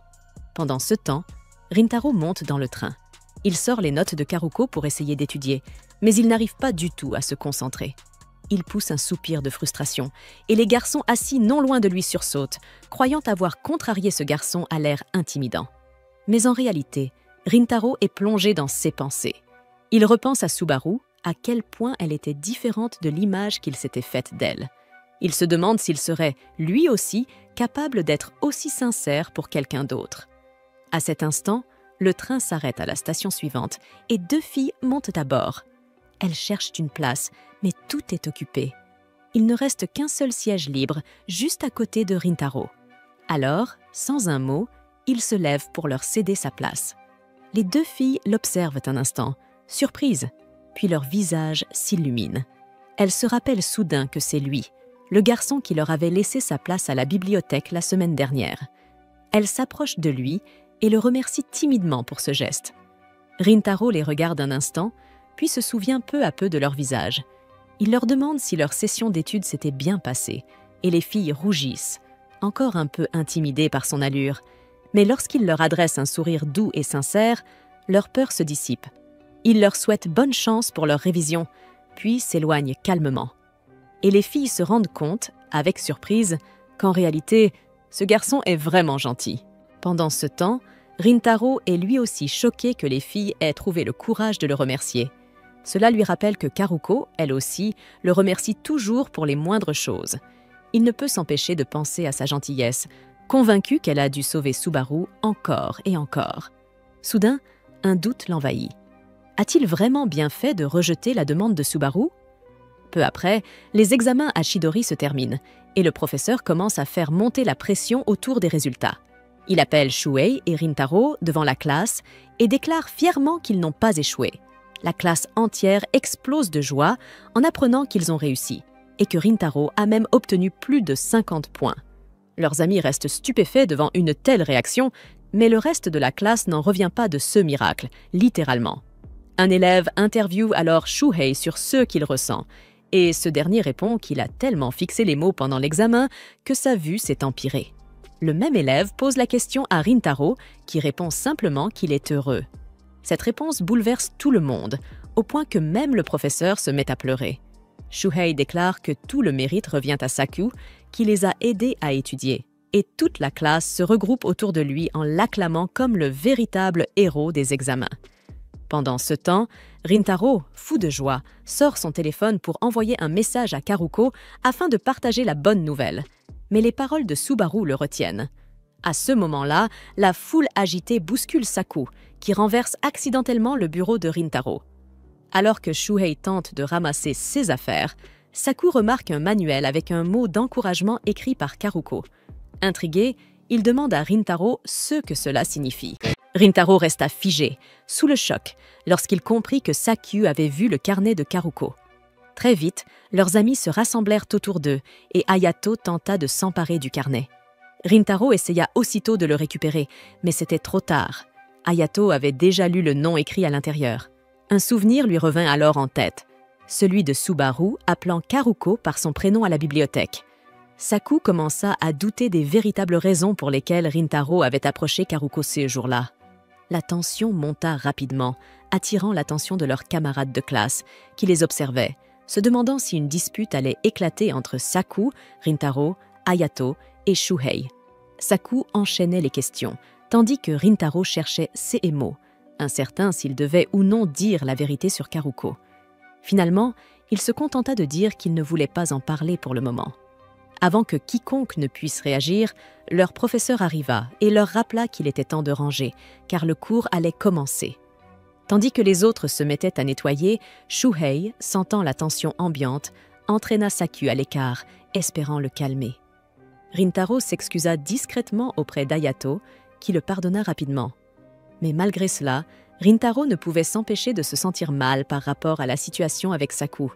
Pendant ce temps, Rintaro monte dans le train. Il sort les notes de Karuko pour essayer d'étudier, mais il n'arrive pas du tout à se concentrer. Il pousse un soupir de frustration, et les garçons assis non loin de lui sursautent, croyant avoir contrarié ce garçon à l'air intimidant. Mais en réalité, Rintaro est plongé dans ses pensées. Il repense à Subaru, à quel point elle était différente de l'image qu'il s'était faite d'elle. Il se demande s'il serait, lui aussi, capable d'être aussi sincère pour quelqu'un d'autre. À cet instant, le train s'arrête à la station suivante et 2 filles montent à bord. Elles cherchent une place, mais tout est occupé. Il ne reste qu'un seul siège libre, juste à côté de Rintaro. Alors, sans un mot, il se lève pour leur céder sa place. Les 2 filles l'observent un instant, surprises, puis leur visage s'illumine. Elles se rappellent soudain que c'est lui, le garçon qui leur avait laissé sa place à la bibliothèque la semaine dernière. Elles s'approchent de lui et le remercient timidement pour ce geste. Rintaro les regarde un instant, puis se souvient peu à peu de leur visage. Il leur demande si leur session d'études s'était bien passée, et les filles rougissent, encore un peu intimidées par son allure. Mais lorsqu'il leur adresse un sourire doux et sincère, leur peur se dissipe. Il leur souhaite bonne chance pour leur révision, puis s'éloigne calmement. Et les filles se rendent compte, avec surprise, qu'en réalité, ce garçon est vraiment gentil. Pendant ce temps, Rintaro est lui aussi choqué que les filles aient trouvé le courage de le remercier. Cela lui rappelle que Karuko, elle aussi, le remercie toujours pour les moindres choses. Il ne peut s'empêcher de penser à sa gentillesse, convaincu qu'elle a dû sauver Subaru encore et encore. Soudain, un doute l'envahit. A-t-il vraiment bien fait de rejeter la demande de Subaru? Peu après, les examens à Chidori se terminent et le professeur commence à faire monter la pression autour des résultats. Il appelle Shuhei et Rintaro devant la classe et déclare fièrement qu'ils n'ont pas échoué. La classe entière explose de joie en apprenant qu'ils ont réussi et que Rintaro a même obtenu plus de 50 points. Leurs amis restent stupéfaits devant une telle réaction, mais le reste de la classe n'en revient pas de ce miracle, littéralement. Un élève interviewe alors Shuhei sur ce qu'il ressent, et ce dernier répond qu'il a tellement fixé les mots pendant l'examen que sa vue s'est empirée. Le même élève pose la question à Rintaro, qui répond simplement qu'il est heureux. Cette réponse bouleverse tout le monde, au point que même le professeur se met à pleurer. Shuhei déclare que tout le mérite revient à Saku, qui les a aidés à étudier, et toute la classe se regroupe autour de lui en l'acclamant comme le véritable héros des examens. Pendant ce temps, Rintaro, fou de joie, sort son téléphone pour envoyer un message à Karuko afin de partager la bonne nouvelle. Mais les paroles de Subaru le retiennent. À ce moment-là, la foule agitée bouscule Saku, qui renverse accidentellement le bureau de Rintaro. Alors que Shuhei tente de ramasser ses affaires, Saku remarque un manuel avec un mot d'encouragement écrit par Karuko. Intrigué, il demande à Rintaro ce que cela signifie. Rintaro resta figé, sous le choc, lorsqu'il comprit que Saku avait vu le carnet de Karuko. Très vite, leurs amis se rassemblèrent autour d'eux et Hayato tenta de s'emparer du carnet. Rintaro essaya aussitôt de le récupérer, mais c'était trop tard. Hayato avait déjà lu le nom écrit à l'intérieur. Un souvenir lui revint alors en tête, celui de Subaru appelant Karuko par son prénom à la bibliothèque. Saku commença à douter des véritables raisons pour lesquelles Rintaro avait approché Karuko ce jour-là. La tension monta rapidement, attirant l'attention de leurs camarades de classe, qui les observaient, se demandant si une dispute allait éclater entre Saku, Rintaro, Hayato et Shuhei. Saku enchaînait les questions, tandis que Rintaro cherchait ses mots, incertain s'il devait ou non dire la vérité sur Karuko. Finalement, il se contenta de dire qu'il ne voulait pas en parler pour le moment. Avant que quiconque ne puisse réagir, leur professeur arriva et leur rappela qu'il était temps de ranger, car le cours allait commencer. Tandis que les autres se mettaient à nettoyer, Shuhei, sentant la tension ambiante, entraîna Saku à l'écart, espérant le calmer. Rintaro s'excusa discrètement auprès d'Hayato, qui le pardonna rapidement. Mais malgré cela, Rintaro ne pouvait s'empêcher de se sentir mal par rapport à la situation avec Saku.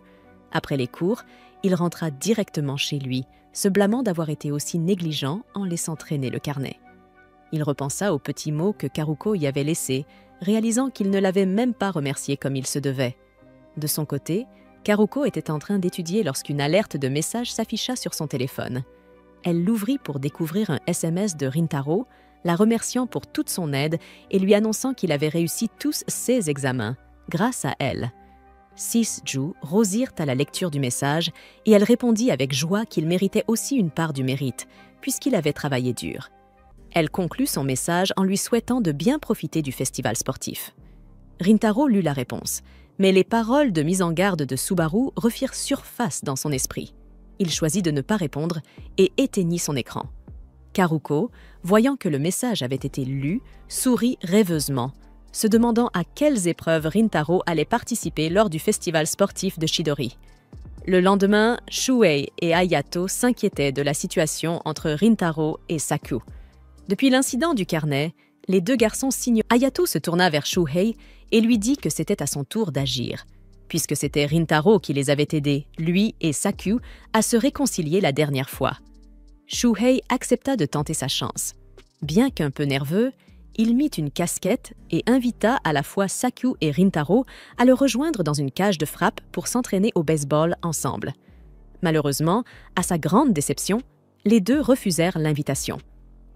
Après les cours, il rentra directement chez lui, se blâmant d'avoir été aussi négligent en laissant traîner le carnet. Il repensa aux petits mots que Karuko y avait laissés, réalisant qu'il ne l'avait même pas remercié comme il se devait. De son côté, Karuko était en train d'étudier lorsqu'une alerte de message s'afficha sur son téléphone. Elle l'ouvrit pour découvrir un SMS de Rintaro, la remerciant pour toute son aide et lui annonçant qu'il avait réussi tous ses examens, grâce à elle. 6 Ju rosirent à la lecture du message et elle répondit avec joie qu'il méritait aussi une part du mérite, puisqu'il avait travaillé dur. Elle conclut son message en lui souhaitant de bien profiter du festival sportif. Rintaro lut la réponse, mais les paroles de mise en garde de Subaru refirent surface dans son esprit. Il choisit de ne pas répondre et éteignit son écran. Karuko, voyant que le message avait été lu, sourit rêveusement, se demandant à quelles épreuves Rintaro allait participer lors du festival sportif de Chidori. Le lendemain, Shuhei et Hayato s'inquiétaient de la situation entre Rintaro et Saku. Depuis l'incident du carnet, les deux garçons signent. Hayato se tourna vers Shuhei et lui dit que c'était à son tour d'agir, puisque c'était Rintaro qui les avait aidés, lui et Saku, à se réconcilier la dernière fois. Shuhei accepta de tenter sa chance. Bien qu'un peu nerveux, il mit une casquette et invita à la fois Saku et Rintaro à le rejoindre dans une cage de frappe pour s'entraîner au baseball ensemble. Malheureusement, à sa grande déception, les deux refusèrent l'invitation.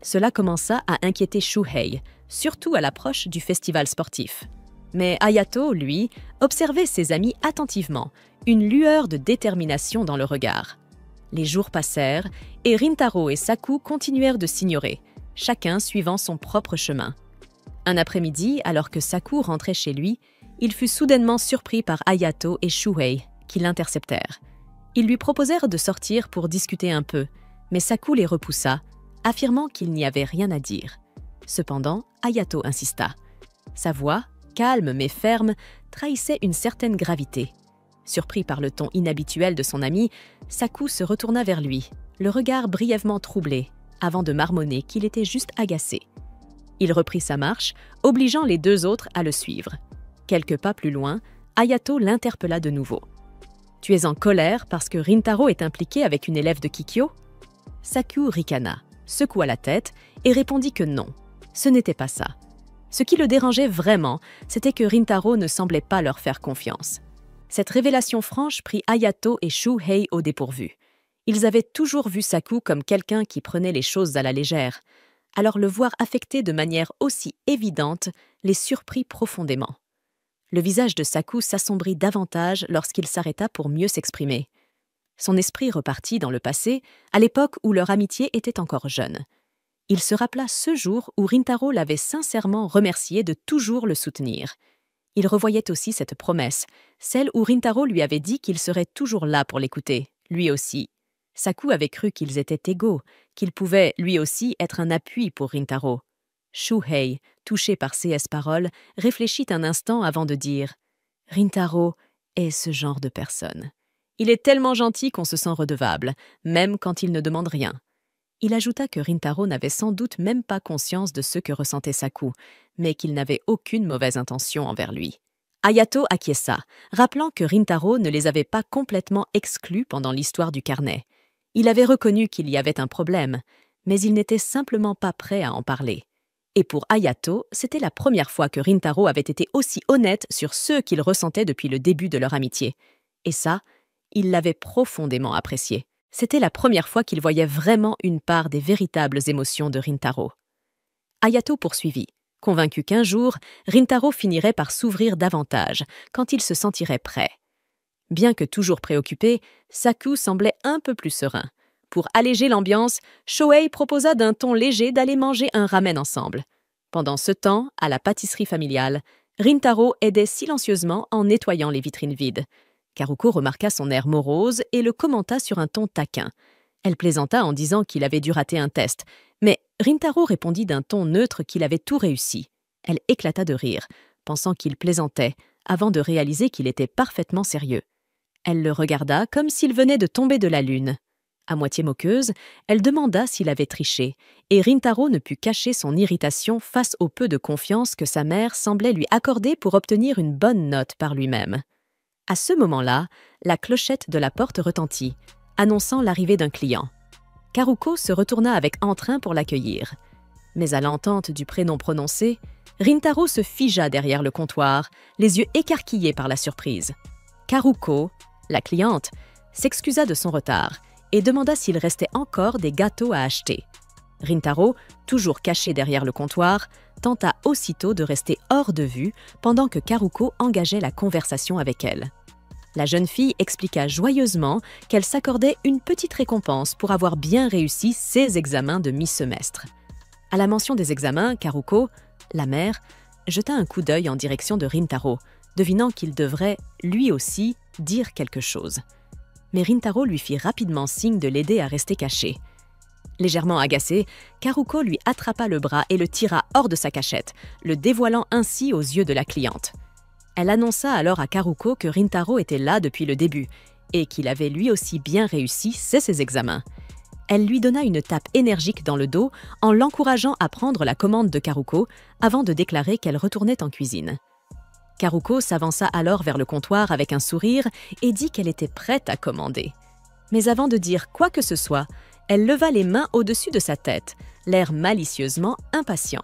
Cela commença à inquiéter Shuhei, surtout à l'approche du festival sportif. Mais Hayato, lui, observait ses amis attentivement, une lueur de détermination dans le regard. Les jours passèrent et Rintaro et Saku continuèrent de s'ignorer, chacun suivant son propre chemin. Un après-midi, alors que Saku rentrait chez lui, il fut soudainement surpris par Hayato et Shuhei, qui l'interceptèrent. Ils lui proposèrent de sortir pour discuter un peu, mais Saku les repoussa, affirmant qu'il n'y avait rien à dire. Cependant, Hayato insista. Sa voix, calme mais ferme, trahissait une certaine gravité. Surpris par le ton inhabituel de son ami, Saku se retourna vers lui, le regard brièvement troublé, avant de marmonner qu'il était juste agacé. Il reprit sa marche, obligeant les deux autres à le suivre. Quelques pas plus loin, Hayato l'interpella de nouveau. « Tu es en colère parce que Rintaro est impliqué avec une élève de Kikyo ?» Saku ricana, secoua la tête et répondit que non, ce n'était pas ça. Ce qui le dérangeait vraiment, c'était que Rintaro ne semblait pas leur faire confiance. Cette révélation franche prit Hayato et Shuhei au dépourvu. Ils avaient toujours vu Saku comme quelqu'un qui prenait les choses à la légère. Alors le voir affecté de manière aussi évidente les surprit profondément. Le visage de Saku s'assombrit davantage lorsqu'il s'arrêta pour mieux s'exprimer. Son esprit repartit dans le passé, à l'époque où leur amitié était encore jeune. Il se rappela ce jour où Rintaro l'avait sincèrement remercié de toujours le soutenir. Il revoyait aussi cette promesse, celle où Rintaro lui avait dit qu'il serait toujours là pour l'écouter, lui aussi. Saku avait cru qu'ils étaient égaux, qu'il pouvait, lui aussi, être un appui pour Rintaro. Shuhei, touché par ces paroles, réfléchit un instant avant de dire « Rintaro est ce genre de personne. Il est tellement gentil qu'on se sent redevable, même quand il ne demande rien. » Il ajouta que Rintaro n'avait sans doute même pas conscience de ce que ressentait Saku, mais qu'il n'avait aucune mauvaise intention envers lui. Hayato acquiesça, rappelant que Rintaro ne les avait pas complètement exclus pendant l'histoire du carnet. Il avait reconnu qu'il y avait un problème, mais il n'était simplement pas prêt à en parler. Et pour Hayato, c'était la première fois que Rintaro avait été aussi honnête sur ce qu'il ressentait depuis le début de leur amitié. Et ça, il l'avait profondément apprécié. C'était la première fois qu'il voyait vraiment une part des véritables émotions de Rintaro. Hayato poursuivit, convaincu qu'un jour, Rintaro finirait par s'ouvrir davantage, quand il se sentirait prêt. Bien que toujours préoccupé, Saku semblait un peu plus serein. Pour alléger l'ambiance, Shuhei proposa d'un ton léger d'aller manger un ramen ensemble. Pendant ce temps, à la pâtisserie familiale, Rintaro aidait silencieusement en nettoyant les vitrines vides. Karuko remarqua son air morose et le commenta sur un ton taquin. Elle plaisanta en disant qu'il avait dû rater un test, mais Rintaro répondit d'un ton neutre qu'il avait tout réussi. Elle éclata de rire, pensant qu'il plaisantait, avant de réaliser qu'il était parfaitement sérieux. Elle le regarda comme s'il venait de tomber de la lune. À moitié moqueuse, elle demanda s'il avait triché, et Rintaro ne put cacher son irritation face au peu de confiance que sa mère semblait lui accorder pour obtenir une bonne note par lui-même. À ce moment-là, la clochette de la porte retentit, annonçant l'arrivée d'un client. Karuko se retourna avec entrain pour l'accueillir. Mais à l'entente du prénom prononcé, Rintaro se figea derrière le comptoir, les yeux écarquillés par la surprise. Karuko, la cliente, s'excusa de son retard et demanda s'il restait encore des gâteaux à acheter. Rintaro, toujours caché derrière le comptoir, tenta aussitôt de rester hors de vue pendant que Karuko engageait la conversation avec elle. La jeune fille expliqua joyeusement qu'elle s'accordait une petite récompense pour avoir bien réussi ses examens de mi-semestre. À la mention des examens, Karuko, la mère, jeta un coup d'œil en direction de Rintaro, devinant qu'il devrait, lui aussi, dire quelque chose. Mais Rintaro lui fit rapidement signe de l'aider à rester caché. Légèrement agacé, Karuko lui attrapa le bras et le tira hors de sa cachette, le dévoilant ainsi aux yeux de la cliente. Elle annonça alors à Karuko que Rintaro était là depuis le début et qu'il avait lui aussi bien réussi ses examens. Elle lui donna une tape énergique dans le dos en l'encourageant à prendre la commande de Karuko avant de déclarer qu'elle retournait en cuisine. Karuko s'avança alors vers le comptoir avec un sourire et dit qu'elle était prête à commander. Mais avant de dire quoi que ce soit, elle leva les mains au-dessus de sa tête, l'air malicieusement impatient.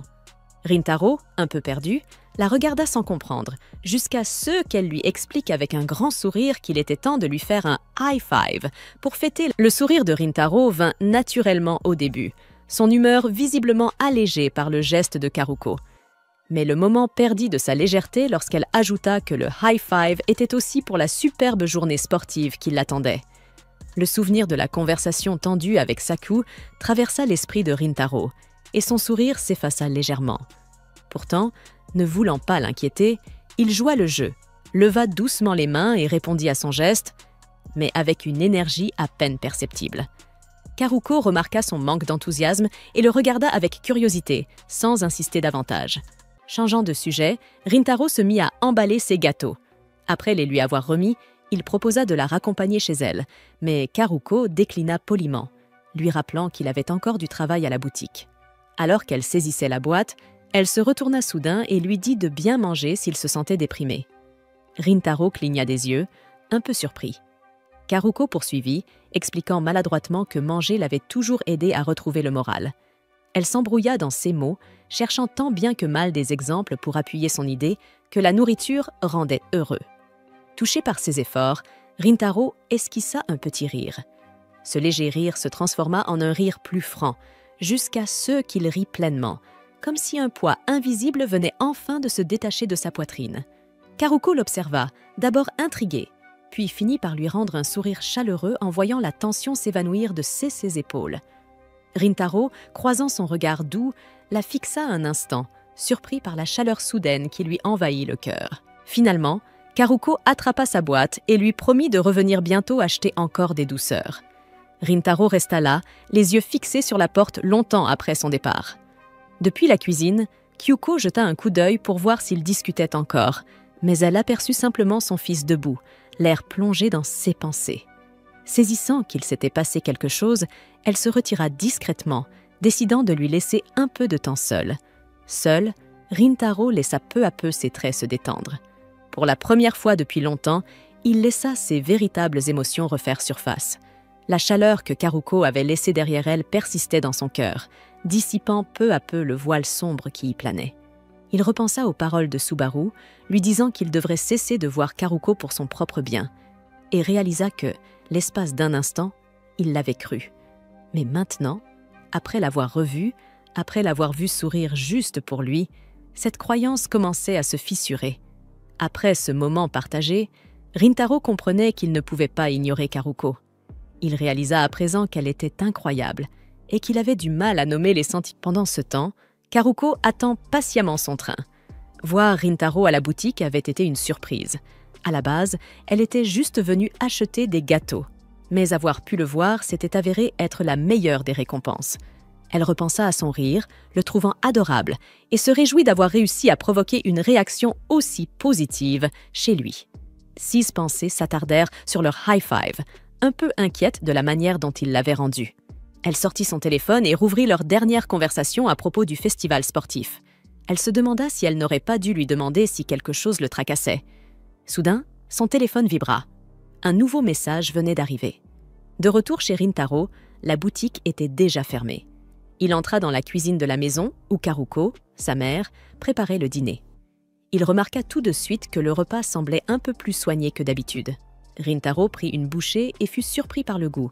Rintaro, un peu perdu, la regarda sans comprendre, jusqu'à ce qu'elle lui explique avec un grand sourire qu'il était temps de lui faire un high five pour fêter. Le sourire de Rintaro vint naturellement au début, son humeur visiblement allégée par le geste de Karuko. Mais le moment perdit de sa légèreté lorsqu'elle ajouta que le high five était aussi pour la superbe journée sportive qui l'attendait. Le souvenir de la conversation tendue avec Saku traversa l'esprit de Rintaro, et son sourire s'effaça légèrement. Pourtant, ne voulant pas l'inquiéter, Il joua le jeu, leva doucement les mains et répondit à son geste, mais avec une énergie à peine perceptible. Karuko remarqua son manque d'enthousiasme et le regarda avec curiosité, sans insister davantage. Changeant de sujet, Rintaro se mit à emballer ses gâteaux. Après les lui avoir remis, il proposa de la raccompagner chez elle, mais Karuko déclina poliment, lui rappelant qu'il avait encore du travail à la boutique. Alors qu'elle saisissait la boîte, elle se retourna soudain et lui dit de bien manger s'il se sentait déprimé. Rintaro cligna des yeux, un peu surpris. Karuko poursuivit, expliquant maladroitement que manger l'avait toujours aidé à retrouver le moral. Elle s'embrouilla dans ses mots, cherchant tant bien que mal des exemples pour appuyer son idée que la nourriture rendait heureux. Touché par ses efforts, Rintaro esquissa un petit rire. Ce léger rire se transforma en un rire plus franc, jusqu'à ce qu'il rit pleinement, comme si un poids invisible venait enfin de se détacher de sa poitrine. Karuko l'observa, d'abord intriguée, puis finit par lui rendre un sourire chaleureux en voyant la tension s'évanouir de ses épaules. Rintaro, croisant son regard doux, la fixa un instant, surpris par la chaleur soudaine qui lui envahit le cœur. Finalement, Karuko attrapa sa boîte et lui promit de revenir bientôt acheter encore des douceurs. Rintaro resta là, les yeux fixés sur la porte longtemps après son départ. Depuis la cuisine, Kyuko jeta un coup d'œil pour voir s'ils discutaient encore, mais elle aperçut simplement son fils debout, l'air plongé dans ses pensées. Saisissant qu'il s'était passé quelque chose, elle se retira discrètement, décidant de lui laisser un peu de temps seul. Seul, Rintaro laissa peu à peu ses traits se détendre. Pour la première fois depuis longtemps, il laissa ses véritables émotions refaire surface. La chaleur que Karuko avait laissée derrière elle persistait dans son cœur, dissipant peu à peu le voile sombre qui y planait. Il repensa aux paroles de Subaru, lui disant qu'il devrait cesser de voir Karuko pour son propre bien, et réalisa que, l'espace d'un instant, il l'avait cru. Mais maintenant, après l'avoir revue, après l'avoir vue sourire juste pour lui, cette croyance commençait à se fissurer. Après ce moment partagé, Rintaro comprenait qu'il ne pouvait pas ignorer Karuko. Il réalisa à présent qu'elle était incroyable et qu'il avait du mal à nommer les sentiments. Pendant ce temps, Karuko attend patiemment son train. Voir Rintaro à la boutique avait été une surprise. À la base, elle était juste venue acheter des gâteaux. Mais avoir pu le voir s'était avéré être la meilleure des récompenses. Elle repensa à son rire, le trouvant adorable, et se réjouit d'avoir réussi à provoquer une réaction aussi positive chez lui. 6 pensées s'attardèrent sur leur high-five, un peu inquiète de la manière dont il l'avait rendu. Elle sortit son téléphone et rouvrit leur dernière conversation à propos du festival sportif. Elle se demanda si elle n'aurait pas dû lui demander si quelque chose le tracassait. Soudain, son téléphone vibra. Un nouveau message venait d'arriver. De retour chez Rintaro, la boutique était déjà fermée. Il entra dans la cuisine de la maison où Karuko, sa mère, préparait le dîner. Il remarqua tout de suite que le repas semblait un peu plus soigné que d'habitude. Rintaro prit une bouchée et fut surpris par le goût.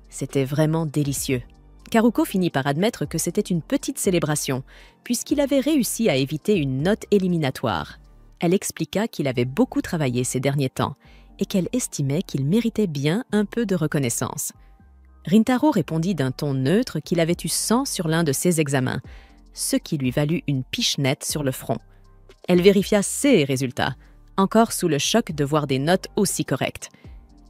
C'était vraiment délicieux. Karuko finit par admettre que c'était une petite célébration, puisqu'il avait réussi à éviter une note éliminatoire. Elle expliqua qu'il avait beaucoup travaillé ces derniers temps et qu'elle estimait qu'il méritait bien un peu de reconnaissance. Rintaro répondit d'un ton neutre qu'il avait eu 100 sur l'un de ses examens, ce qui lui valut une pichenette sur le front. Elle vérifia ses résultats, encore sous le choc de voir des notes aussi correctes.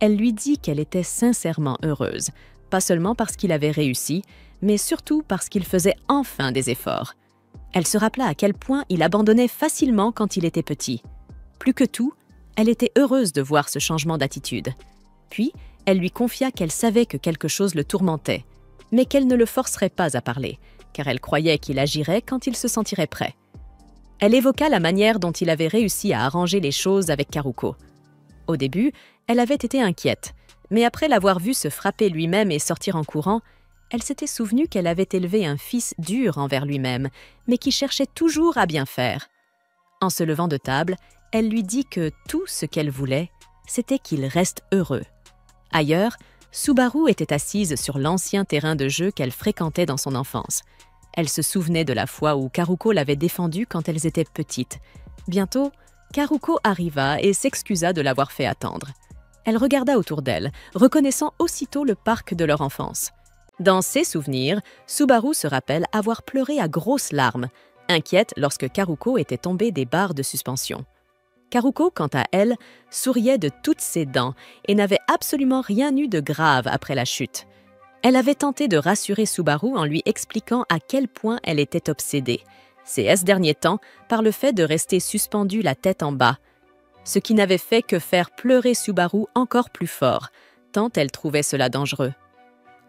Elle lui dit qu'elle était sincèrement heureuse, pas seulement parce qu'il avait réussi, mais surtout parce qu'il faisait enfin des efforts. Elle se rappela à quel point il abandonnait facilement quand il était petit. Plus que tout, elle était heureuse de voir ce changement d'attitude. Puis, elle lui confia qu'elle savait que quelque chose le tourmentait, mais qu'elle ne le forcerait pas à parler, car elle croyait qu'il agirait quand il se sentirait prêt. Elle évoqua la manière dont il avait réussi à arranger les choses avec Karuko. Au début, elle avait été inquiète, mais après l'avoir vu se frapper lui-même et sortir en courant, elle s'était souvenue qu'elle avait élevé un fils dur envers lui-même, mais qui cherchait toujours à bien faire. En se levant de table, elle lui dit que tout ce qu'elle voulait, c'était qu'il reste heureux. Ailleurs, Subaru était assise sur l'ancien terrain de jeu qu'elle fréquentait dans son enfance. Elle se souvenait de la fois où Karuko l'avait défendue quand elles étaient petites. Bientôt, Karuko arriva et s'excusa de l'avoir fait attendre. Elle regarda autour d'elle, reconnaissant aussitôt le parc de leur enfance. Dans ses souvenirs, Subaru se rappelle avoir pleuré à grosses larmes, inquiète lorsque Karuko était tombée des barres de suspension. Karuko, quant à elle, souriait de toutes ses dents et n'avait absolument rien eu de grave après la chute. Elle avait tenté de rassurer Subaru en lui expliquant à quel point elle était obsédée, ces derniers temps, par le fait de rester suspendue la tête en bas, ce qui n'avait fait que faire pleurer Subaru encore plus fort, tant elle trouvait cela dangereux.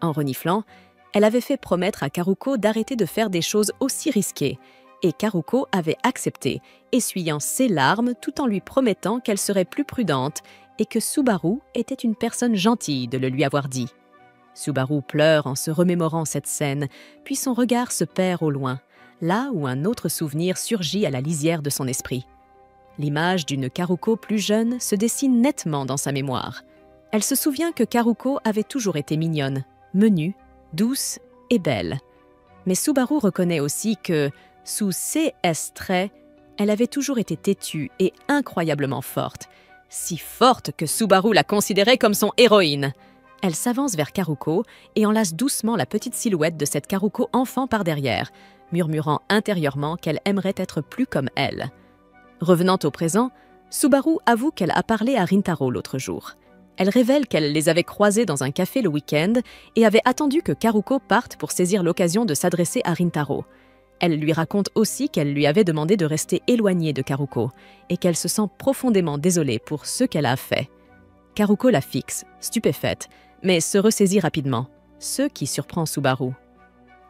En reniflant, elle avait fait promettre à Karuko d'arrêter de faire des choses aussi risquées, et Karuko avait accepté, essuyant ses larmes tout en lui promettant qu'elle serait plus prudente et que Subaru était une personne gentille de le lui avoir dit. Subaru pleure en se remémorant cette scène, puis son regard se perd au loin, là où un autre souvenir surgit à la lisière de son esprit. L'image d'une Karuko plus jeune se dessine nettement dans sa mémoire. Elle se souvient que Karuko avait toujours été mignonne, menue, douce et belle. Mais Subaru reconnaît aussi que, sous ses traits, elle avait toujours été têtue et incroyablement forte. Si forte que Subaru la considérait comme son héroïne. Elle s'avance vers Karuko et enlace doucement la petite silhouette de cette Karuko enfant par derrière, murmurant intérieurement qu'elle aimerait être plus comme elle. Revenant au présent, Subaru avoue qu'elle a parlé à Rintaro l'autre jour. Elle révèle qu'elle les avait croisés dans un café le week-end et avait attendu que Karuko parte pour saisir l'occasion de s'adresser à Rintaro. Elle lui raconte aussi qu'elle lui avait demandé de rester éloignée de Karuko et qu'elle se sent profondément désolée pour ce qu'elle a fait. Karuko la fixe, stupéfaite, mais se ressaisit rapidement, ce qui surprend Subaru.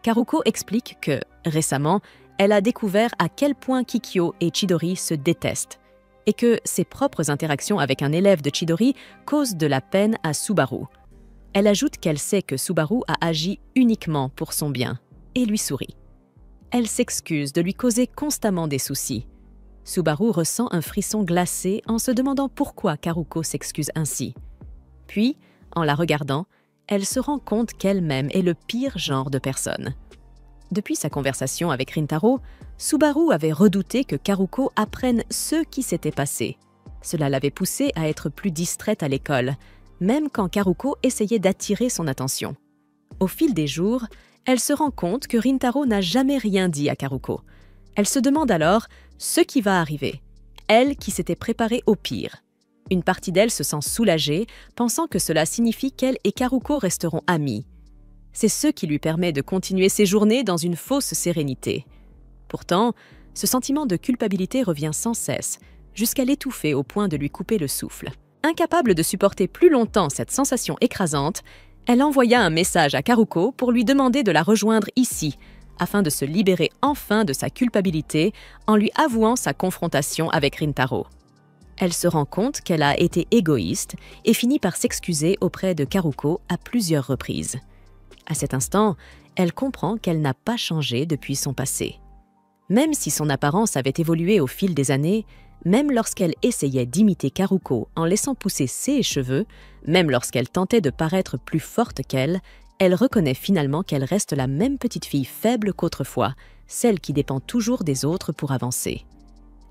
Karuko explique que, récemment, elle a découvert à quel point Kikyo et Chidori se détestent et que ses propres interactions avec un élève de Chidori causent de la peine à Subaru. Elle ajoute qu'elle sait que Subaru a agi uniquement pour son bien et lui sourit. Elle s'excuse de lui causer constamment des soucis. Subaru ressent un frisson glacé en se demandant pourquoi Karuko s'excuse ainsi. Puis, en la regardant, elle se rend compte qu'elle-même est le pire genre de personne. Depuis sa conversation avec Rintaro, Subaru avait redouté que Karuko apprenne ce qui s'était passé. Cela l'avait poussée à être plus distraite à l'école, même quand Karuko essayait d'attirer son attention. Au fil des jours, elle se rend compte que Rintaro n'a jamais rien dit à Karuko. Elle se demande alors ce qui va arriver, elle qui s'était préparée au pire. Une partie d'elle se sent soulagée, pensant que cela signifie qu'elle et Karuko resteront amies. C'est ce qui lui permet de continuer ses journées dans une fausse sérénité. Pourtant, ce sentiment de culpabilité revient sans cesse, jusqu'à l'étouffer au point de lui couper le souffle. Incapable de supporter plus longtemps cette sensation écrasante, elle envoya un message à Karuko pour lui demander de la rejoindre ici, afin de se libérer enfin de sa culpabilité en lui avouant sa confrontation avec Rintaro. Elle se rend compte qu'elle a été égoïste et finit par s'excuser auprès de Karuko à plusieurs reprises. À cet instant, elle comprend qu'elle n'a pas changé depuis son passé. Même si son apparence avait évolué au fil des années, même lorsqu'elle essayait d'imiter Karuko en laissant pousser ses cheveux, même lorsqu'elle tentait de paraître plus forte qu'elle, elle reconnaît finalement qu'elle reste la même petite fille faible qu'autrefois, celle qui dépend toujours des autres pour avancer.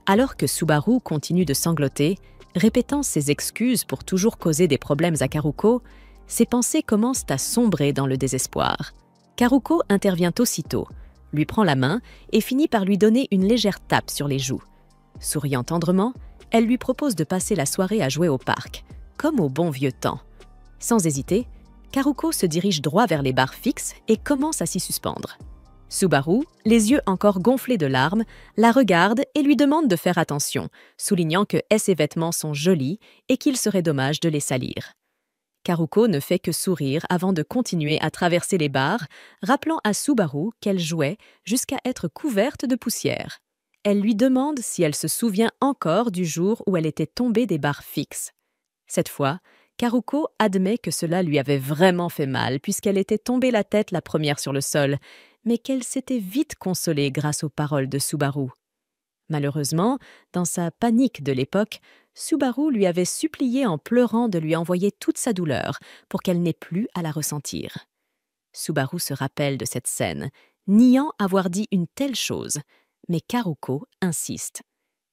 Alors que Subaru continue de sangloter, répétant ses excuses pour toujours causer des problèmes à Karuko, ses pensées commencent à sombrer dans le désespoir. Karuko intervient aussitôt, lui prend la main et finit par lui donner une légère tape sur les joues. Souriant tendrement, elle lui propose de passer la soirée à jouer au parc, comme au bon vieux temps. Sans hésiter, Karuko se dirige droit vers les barres fixes et commence à s'y suspendre. Subaru, les yeux encore gonflés de larmes, la regarde et lui demande de faire attention, soulignant que ses vêtements sont jolis et qu'il serait dommage de les salir. Karuko ne fait que sourire avant de continuer à traverser les barres, rappelant à Subaru qu'elle jouait jusqu'à être couverte de poussière. Elle lui demande si elle se souvient encore du jour où elle était tombée des barres fixes. Cette fois, Karuko admet que cela lui avait vraiment fait mal puisqu'elle était tombée la tête la première sur le sol, mais qu'elle s'était vite consolée grâce aux paroles de Subaru. Malheureusement, dans sa panique de l'époque, Subaru lui avait supplié en pleurant de lui envoyer toute sa douleur pour qu'elle n'ait plus à la ressentir. Subaru se rappelle de cette scène, niant avoir dit une telle chose, mais Karuko insiste.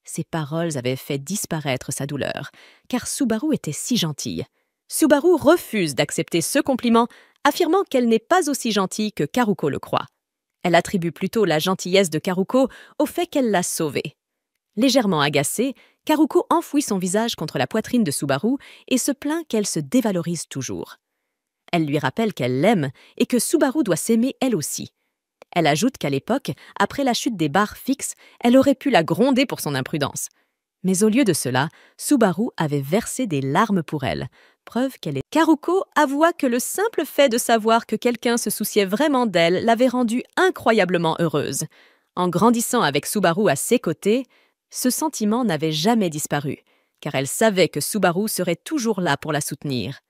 Ces paroles avaient fait disparaître sa douleur, car Subaru était si gentille. Subaru refuse d'accepter ce compliment, affirmant qu'elle n'est pas aussi gentille que Karuko le croit. Elle attribue plutôt la gentillesse de Karuko au fait qu'elle l'a sauvée. Légèrement agacée, Karuko enfouit son visage contre la poitrine de Subaru et se plaint qu'elle se dévalorise toujours. Elle lui rappelle qu'elle l'aime et que Subaru doit s'aimer elle aussi. Elle ajoute qu'à l'époque, après la chute des barres fixes, elle aurait pu la gronder pour son imprudence. Mais au lieu de cela, Subaru avait versé des larmes pour elle, preuve qu'elle est... Karuko avoua que le simple fait de savoir que quelqu'un se souciait vraiment d'elle l'avait rendue incroyablement heureuse. En grandissant avec Subaru à ses côtés, ce sentiment n'avait jamais disparu, car elle savait que Subaru serait toujours là pour la soutenir.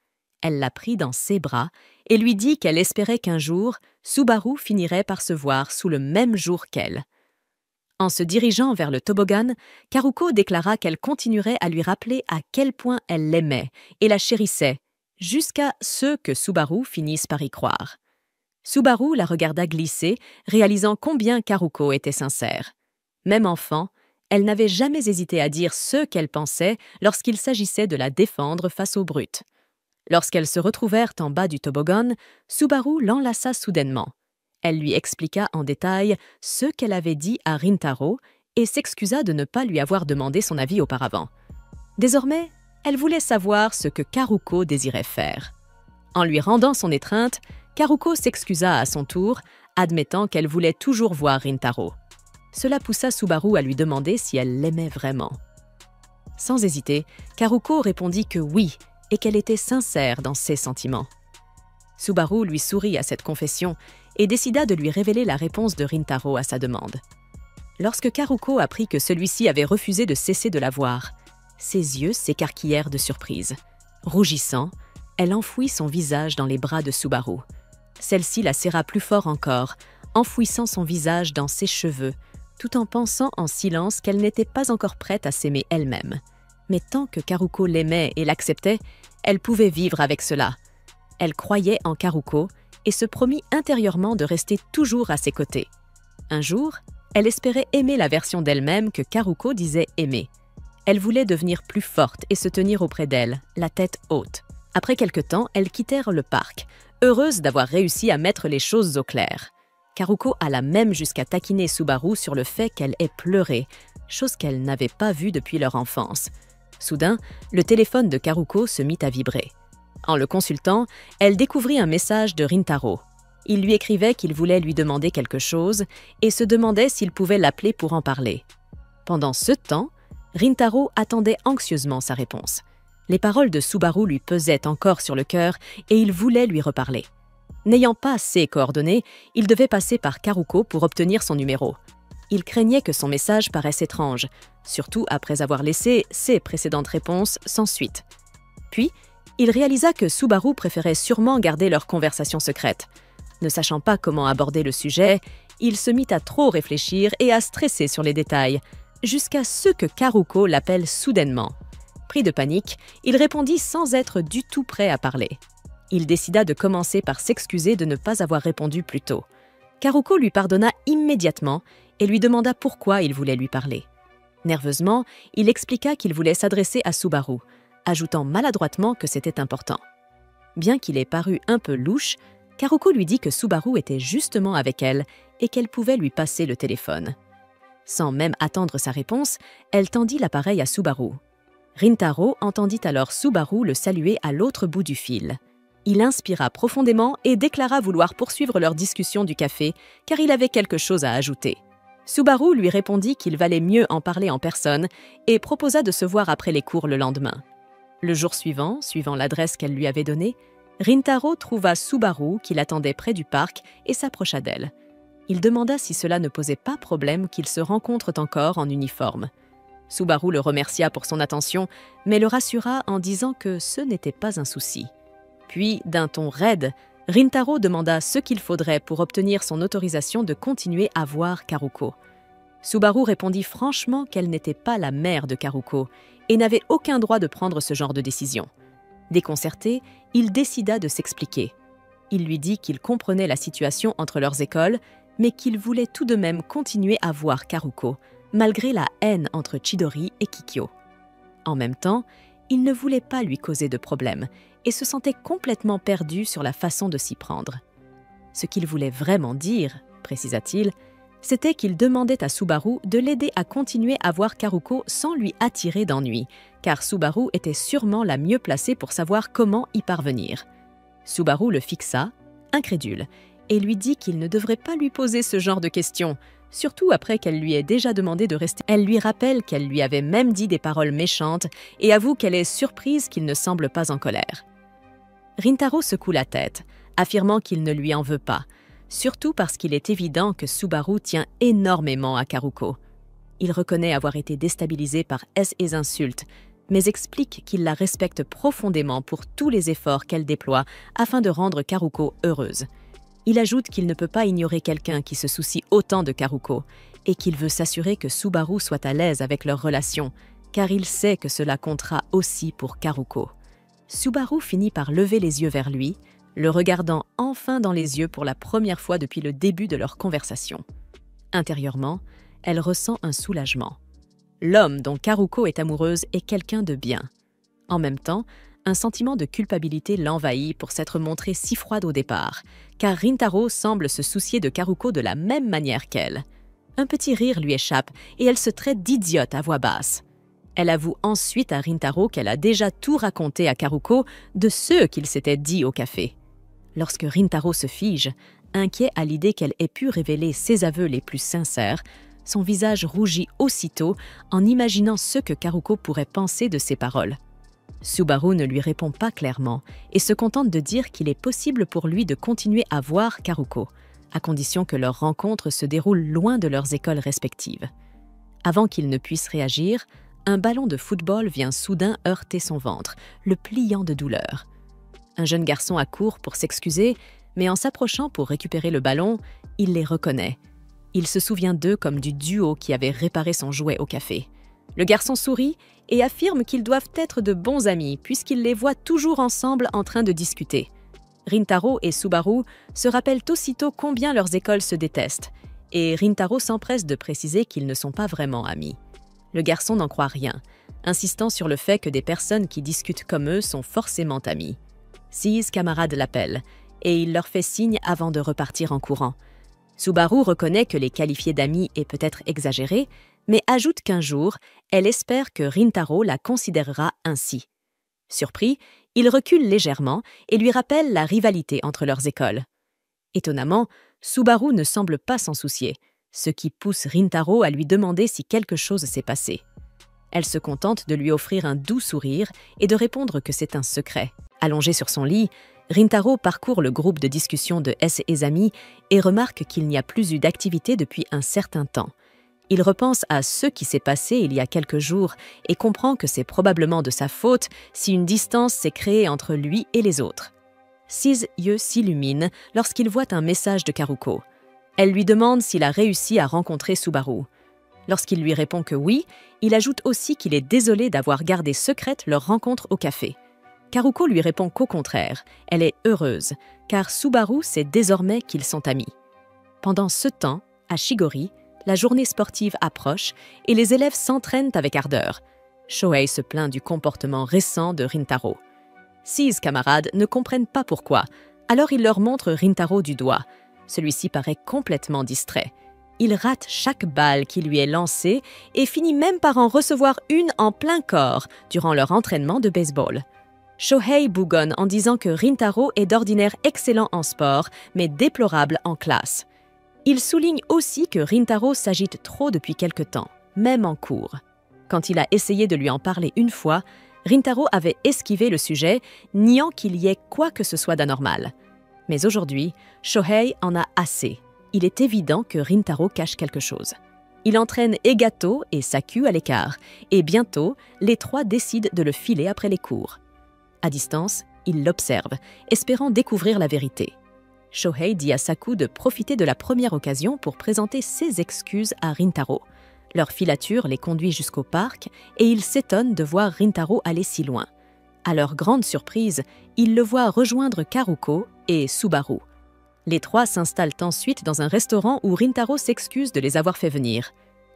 Elle l'a pris dans ses bras et lui dit qu'elle espérait qu'un jour, Subaru finirait par se voir sous le même jour qu'elle. En se dirigeant vers le toboggan, Karuko déclara qu'elle continuerait à lui rappeler à quel point elle l'aimait et la chérissait, jusqu'à ce que Subaru finisse par y croire. Subaru la regarda glisser, réalisant combien Karuko était sincère. Même enfant, elle n'avait jamais hésité à dire ce qu'elle pensait lorsqu'il s'agissait de la défendre face aux brutes. Lorsqu'elles se retrouvèrent en bas du toboggan, Subaru l'enlaça soudainement. Elle lui expliqua en détail ce qu'elle avait dit à Rintaro et s'excusa de ne pas lui avoir demandé son avis auparavant. Désormais, elle voulait savoir ce que Karuko désirait faire. En lui rendant son étreinte, Karuko s'excusa à son tour, admettant qu'elle voulait toujours voir Rintaro. Cela poussa Subaru à lui demander si elle l'aimait vraiment. Sans hésiter, Karuko répondit que oui, et qu'elle était sincère dans ses sentiments. Subaru lui sourit à cette confession et décida de lui révéler la réponse de Rintaro à sa demande. Lorsque Karuko apprit que celui-ci avait refusé de cesser de la voir, ses yeux s'écarquillèrent de surprise. Rougissant, elle enfouit son visage dans les bras de Subaru. Celle-ci la serra plus fort encore, enfouissant son visage dans ses cheveux, tout en pensant en silence qu'elle n'était pas encore prête à s'aimer elle-même. Mais tant que Karuko l'aimait et l'acceptait, elle pouvait vivre avec cela. Elle croyait en Karuko et se promit intérieurement de rester toujours à ses côtés. Un jour, elle espérait aimer la version d'elle-même que Karuko disait aimer. Elle voulait devenir plus forte et se tenir auprès d'elle, la tête haute. Après quelque temps, elles quittèrent le parc, heureuses d'avoir réussi à mettre les choses au clair. Karuko alla même jusqu'à taquiner Subaru sur le fait qu'elle ait pleuré, chose qu'elle n'avait pas vue depuis leur enfance. Soudain, le téléphone de Karuko se mit à vibrer. En le consultant, elle découvrit un message de Rintaro. Il lui écrivait qu'il voulait lui demander quelque chose et se demandait s'il pouvait l'appeler pour en parler. Pendant ce temps, Rintaro attendait anxieusement sa réponse. Les paroles de Subaru lui pesaient encore sur le cœur et il voulait lui reparler. N'ayant pas ses coordonnées, il devait passer par Karuko pour obtenir son numéro. Il craignait que son message paraisse étrange, surtout après avoir laissé ses précédentes réponses sans suite. Puis, il réalisa que Subaru préférait sûrement garder leur conversation secrète. Ne sachant pas comment aborder le sujet, il se mit à trop réfléchir et à stresser sur les détails, jusqu'à ce que Karuko l'appelle soudainement. Pris de panique, il répondit sans être du tout prêt à parler. Il décida de commencer par s'excuser de ne pas avoir répondu plus tôt. Karuko lui pardonna immédiatement et lui demanda pourquoi il voulait lui parler. Nerveusement, il expliqua qu'il voulait s'adresser à Subaru, ajoutant maladroitement que c'était important. Bien qu'il ait paru un peu louche, Karuko lui dit que Subaru était justement avec elle et qu'elle pouvait lui passer le téléphone. Sans même attendre sa réponse, elle tendit l'appareil à Subaru. Rintaro entendit alors Subaru le saluer à l'autre bout du fil. Il inspira profondément et déclara vouloir poursuivre leur discussion du café car il avait quelque chose à ajouter. Subaru lui répondit qu'il valait mieux en parler en personne et proposa de se voir après les cours le lendemain. Le jour suivant, suivant l'adresse qu'elle lui avait donnée, Rintaro trouva Subaru qui l'attendait près du parc et s'approcha d'elle. Il demanda si cela ne posait pas problème qu'ils se rencontrent encore en uniforme. Subaru le remercia pour son attention, mais le rassura en disant que ce n'était pas un souci. Puis, d'un ton raide, Rintaro demanda ce qu'il faudrait pour obtenir son autorisation de continuer à voir Karuko. Subaru répondit franchement qu'elle n'était pas la mère de Karuko et n'avait aucun droit de prendre ce genre de décision. Déconcerté, il décida de s'expliquer. Il lui dit qu'il comprenait la situation entre leurs écoles, mais qu'il voulait tout de même continuer à voir Karuko, malgré la haine entre Chidori et Kikyo. En même temps, il ne voulait pas lui causer de problème et se sentait complètement perdu sur la façon de s'y prendre. Ce qu'il voulait vraiment dire, précisa-t-il, C'était qu'il demandait à Subaru de l'aider à continuer à voir Karuko sans lui attirer d'ennui, car Subaru était sûrement la mieux placée pour savoir comment y parvenir. Subaru le fixa, incrédule, et lui dit qu'il ne devrait pas lui poser ce genre de questions, surtout après qu'elle lui ait déjà demandé de rester. Elle lui rappelle qu'elle lui avait même dit des paroles méchantes et avoue qu'elle est surprise qu'il ne semble pas en colère. Rintaro secoue la tête, affirmant qu'il ne lui en veut pas, surtout parce qu'il est évident que Subaru tient énormément à Karuko. Il reconnaît avoir été déstabilisé par ses insultes, mais explique qu'il la respecte profondément pour tous les efforts qu'elle déploie afin de rendre Karuko heureuse. Il ajoute qu'il ne peut pas ignorer quelqu'un qui se soucie autant de Karuko et qu'il veut s'assurer que Subaru soit à l'aise avec leur relation, car il sait que cela comptera aussi pour Karuko. Subaru finit par lever les yeux vers lui, le regardant enfin dans les yeux pour la première fois depuis le début de leur conversation. Intérieurement, elle ressent un soulagement. L'homme dont Karuko est amoureuse est quelqu'un de bien. En même temps, un sentiment de culpabilité l'envahit pour s'être montrée si froide au départ, car Rintaro semble se soucier de Karuko de la même manière qu'elle. Un petit rire lui échappe et elle se traite d'idiote à voix basse. Elle avoue ensuite à Rintaro qu'elle a déjà tout raconté à Karuko de ce qu'il s'était dit au café. Lorsque Rintaro se fige, inquiet à l'idée qu'elle ait pu révéler ses aveux les plus sincères, son visage rougit aussitôt en imaginant ce que Karuko pourrait penser de ses paroles. Subaru ne lui répond pas clairement et se contente de dire qu'il est possible pour lui de continuer à voir Karuko, à condition que leur rencontre se déroule loin de leurs écoles respectives. Avant qu'il ne puisse réagir, un ballon de football vient soudain heurter son ventre, le pliant de douleur. Un jeune garçon accourt pour s'excuser, mais en s'approchant pour récupérer le ballon, il les reconnaît. Il se souvient d'eux comme du duo qui avait réparé son jouet au café. Le garçon sourit et affirme qu'ils doivent être de bons amis puisqu'il les voit toujours ensemble en train de discuter. Rintaro et Subaru se rappellent aussitôt combien leurs écoles se détestent, et Rintaro s'empresse de préciser qu'ils ne sont pas vraiment amis. Le garçon n'en croit rien, insistant sur le fait que des personnes qui discutent comme eux sont forcément amies. 6 camarades l'appellent, et il leur fait signe avant de repartir en courant. Subaru reconnaît que les qualifier d'amis est peut-être exagéré, mais ajoute qu'un jour, elle espère que Rintaro la considérera ainsi. Surpris, il recule légèrement et lui rappelle la rivalité entre leurs écoles. Étonnamment, Subaru ne semble pas s'en soucier, ce qui pousse Rintaro à lui demander si quelque chose s'est passé. Elle se contente de lui offrir un doux sourire et de répondre que c'est un secret. Allongé sur son lit, Rintaro parcourt le groupe de discussion de ses amis et remarque qu'il n'y a plus eu d'activité depuis un certain temps. Il repense à ce qui s'est passé il y a quelques jours et comprend que c'est probablement de sa faute si une distance s'est créée entre lui et les autres. Ses yeux s'illuminent lorsqu'il voit un message de Karuko. Elle lui demande s'il a réussi à rencontrer Subaru. Lorsqu'il lui répond que oui, il ajoute aussi qu'il est désolé d'avoir gardé secrète leur rencontre au café. Karuko lui répond qu'au contraire, elle est heureuse, car Subaru sait désormais qu'ils sont amis. Pendant ce temps, à Shigori, la journée sportive approche et les élèves s'entraînent avec ardeur. Shohei se plaint du comportement récent de Rintaro. 6 camarades ne comprennent pas pourquoi, alors il leur montre Rintaro du doigt. Celui-ci paraît complètement distrait. Il rate chaque balle qui lui est lancée et finit même par en recevoir une en plein corps durant leur entraînement de baseball. Shohei bougonne en disant que Rintaro est d'ordinaire excellent en sport, mais déplorable en classe. Il souligne aussi que Rintaro s'agite trop depuis quelque temps, même en cours. Quand il a essayé de lui en parler une fois, Rintaro avait esquivé le sujet, niant qu'il y ait quoi que ce soit d'anormal. Mais aujourd'hui, Shohei en a assez. Il est évident que Rintaro cache quelque chose. Il entraîne Egato et Saku à l'écart, et bientôt, les 3 décident de le filer après les cours. À distance, il l'observe, espérant découvrir la vérité. Shohei dit à Saku de profiter de la première occasion pour présenter ses excuses à Rintaro. Leur filature les conduit jusqu'au parc et ils s'étonnent de voir Rintaro aller si loin. À leur grande surprise, ils le voient rejoindre Karuko et Subaru. Les 3 s'installent ensuite dans un restaurant où Rintaro s'excuse de les avoir fait venir.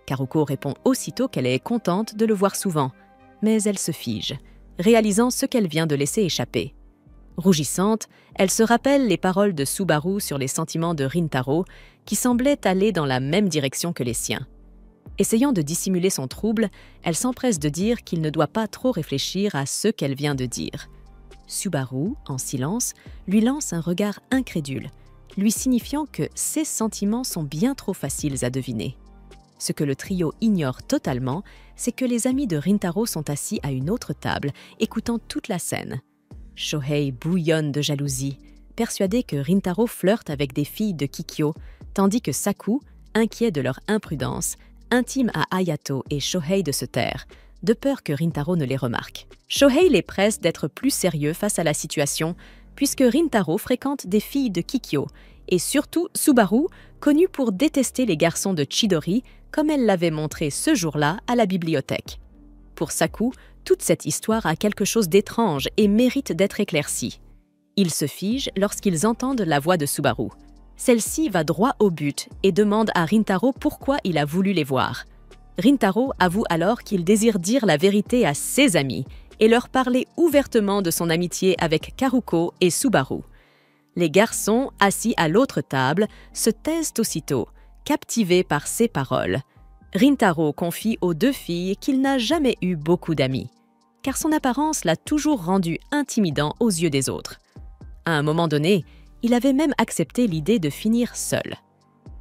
Karuko répond aussitôt qu'elle est contente de le voir souvent, mais elle se fige, réalisant ce qu'elle vient de laisser échapper. Rougissante, elle se rappelle les paroles de Subaru sur les sentiments de Rintaro, qui semblaient aller dans la même direction que les siens. Essayant de dissimuler son trouble, elle s'empresse de dire qu'il ne doit pas trop réfléchir à ce qu'elle vient de dire. Subaru, en silence, lui lance un regard incrédule, lui signifiant que ses sentiments sont bien trop faciles à deviner. Ce que le trio ignore totalement, c'est que les amis de Rintaro sont assis à une autre table, écoutant toute la scène. Shohei bouillonne de jalousie, persuadé que Rintaro flirte avec des filles de Kikyo, tandis que Saku, inquiet de leur imprudence, intime à Hayato et Shohei de se taire, de peur que Rintaro ne les remarque. Shohei les presse d'être plus sérieux face à la situation, puisque Rintaro fréquente des filles de Kikyo, et surtout Subaru, connue pour détester les garçons de Chidori, comme elle l'avait montré ce jour-là à la bibliothèque. Pour Saku, toute cette histoire a quelque chose d'étrange et mérite d'être éclaircie. Ils se figent lorsqu'ils entendent la voix de Subaru. Celle-ci va droit au but et demande à Rintaro pourquoi il a voulu les voir. Rintaro avoue alors qu'il désire dire la vérité à ses amis et leur parler ouvertement de son amitié avec Karuko et Subaru. Les garçons, assis à l'autre table, se taisent aussitôt, captivés par ces paroles. Rintaro confie aux deux filles qu'il n'a jamais eu beaucoup d'amis, car son apparence l'a toujours rendu intimidant aux yeux des autres. À un moment donné, il avait même accepté l'idée de finir seul.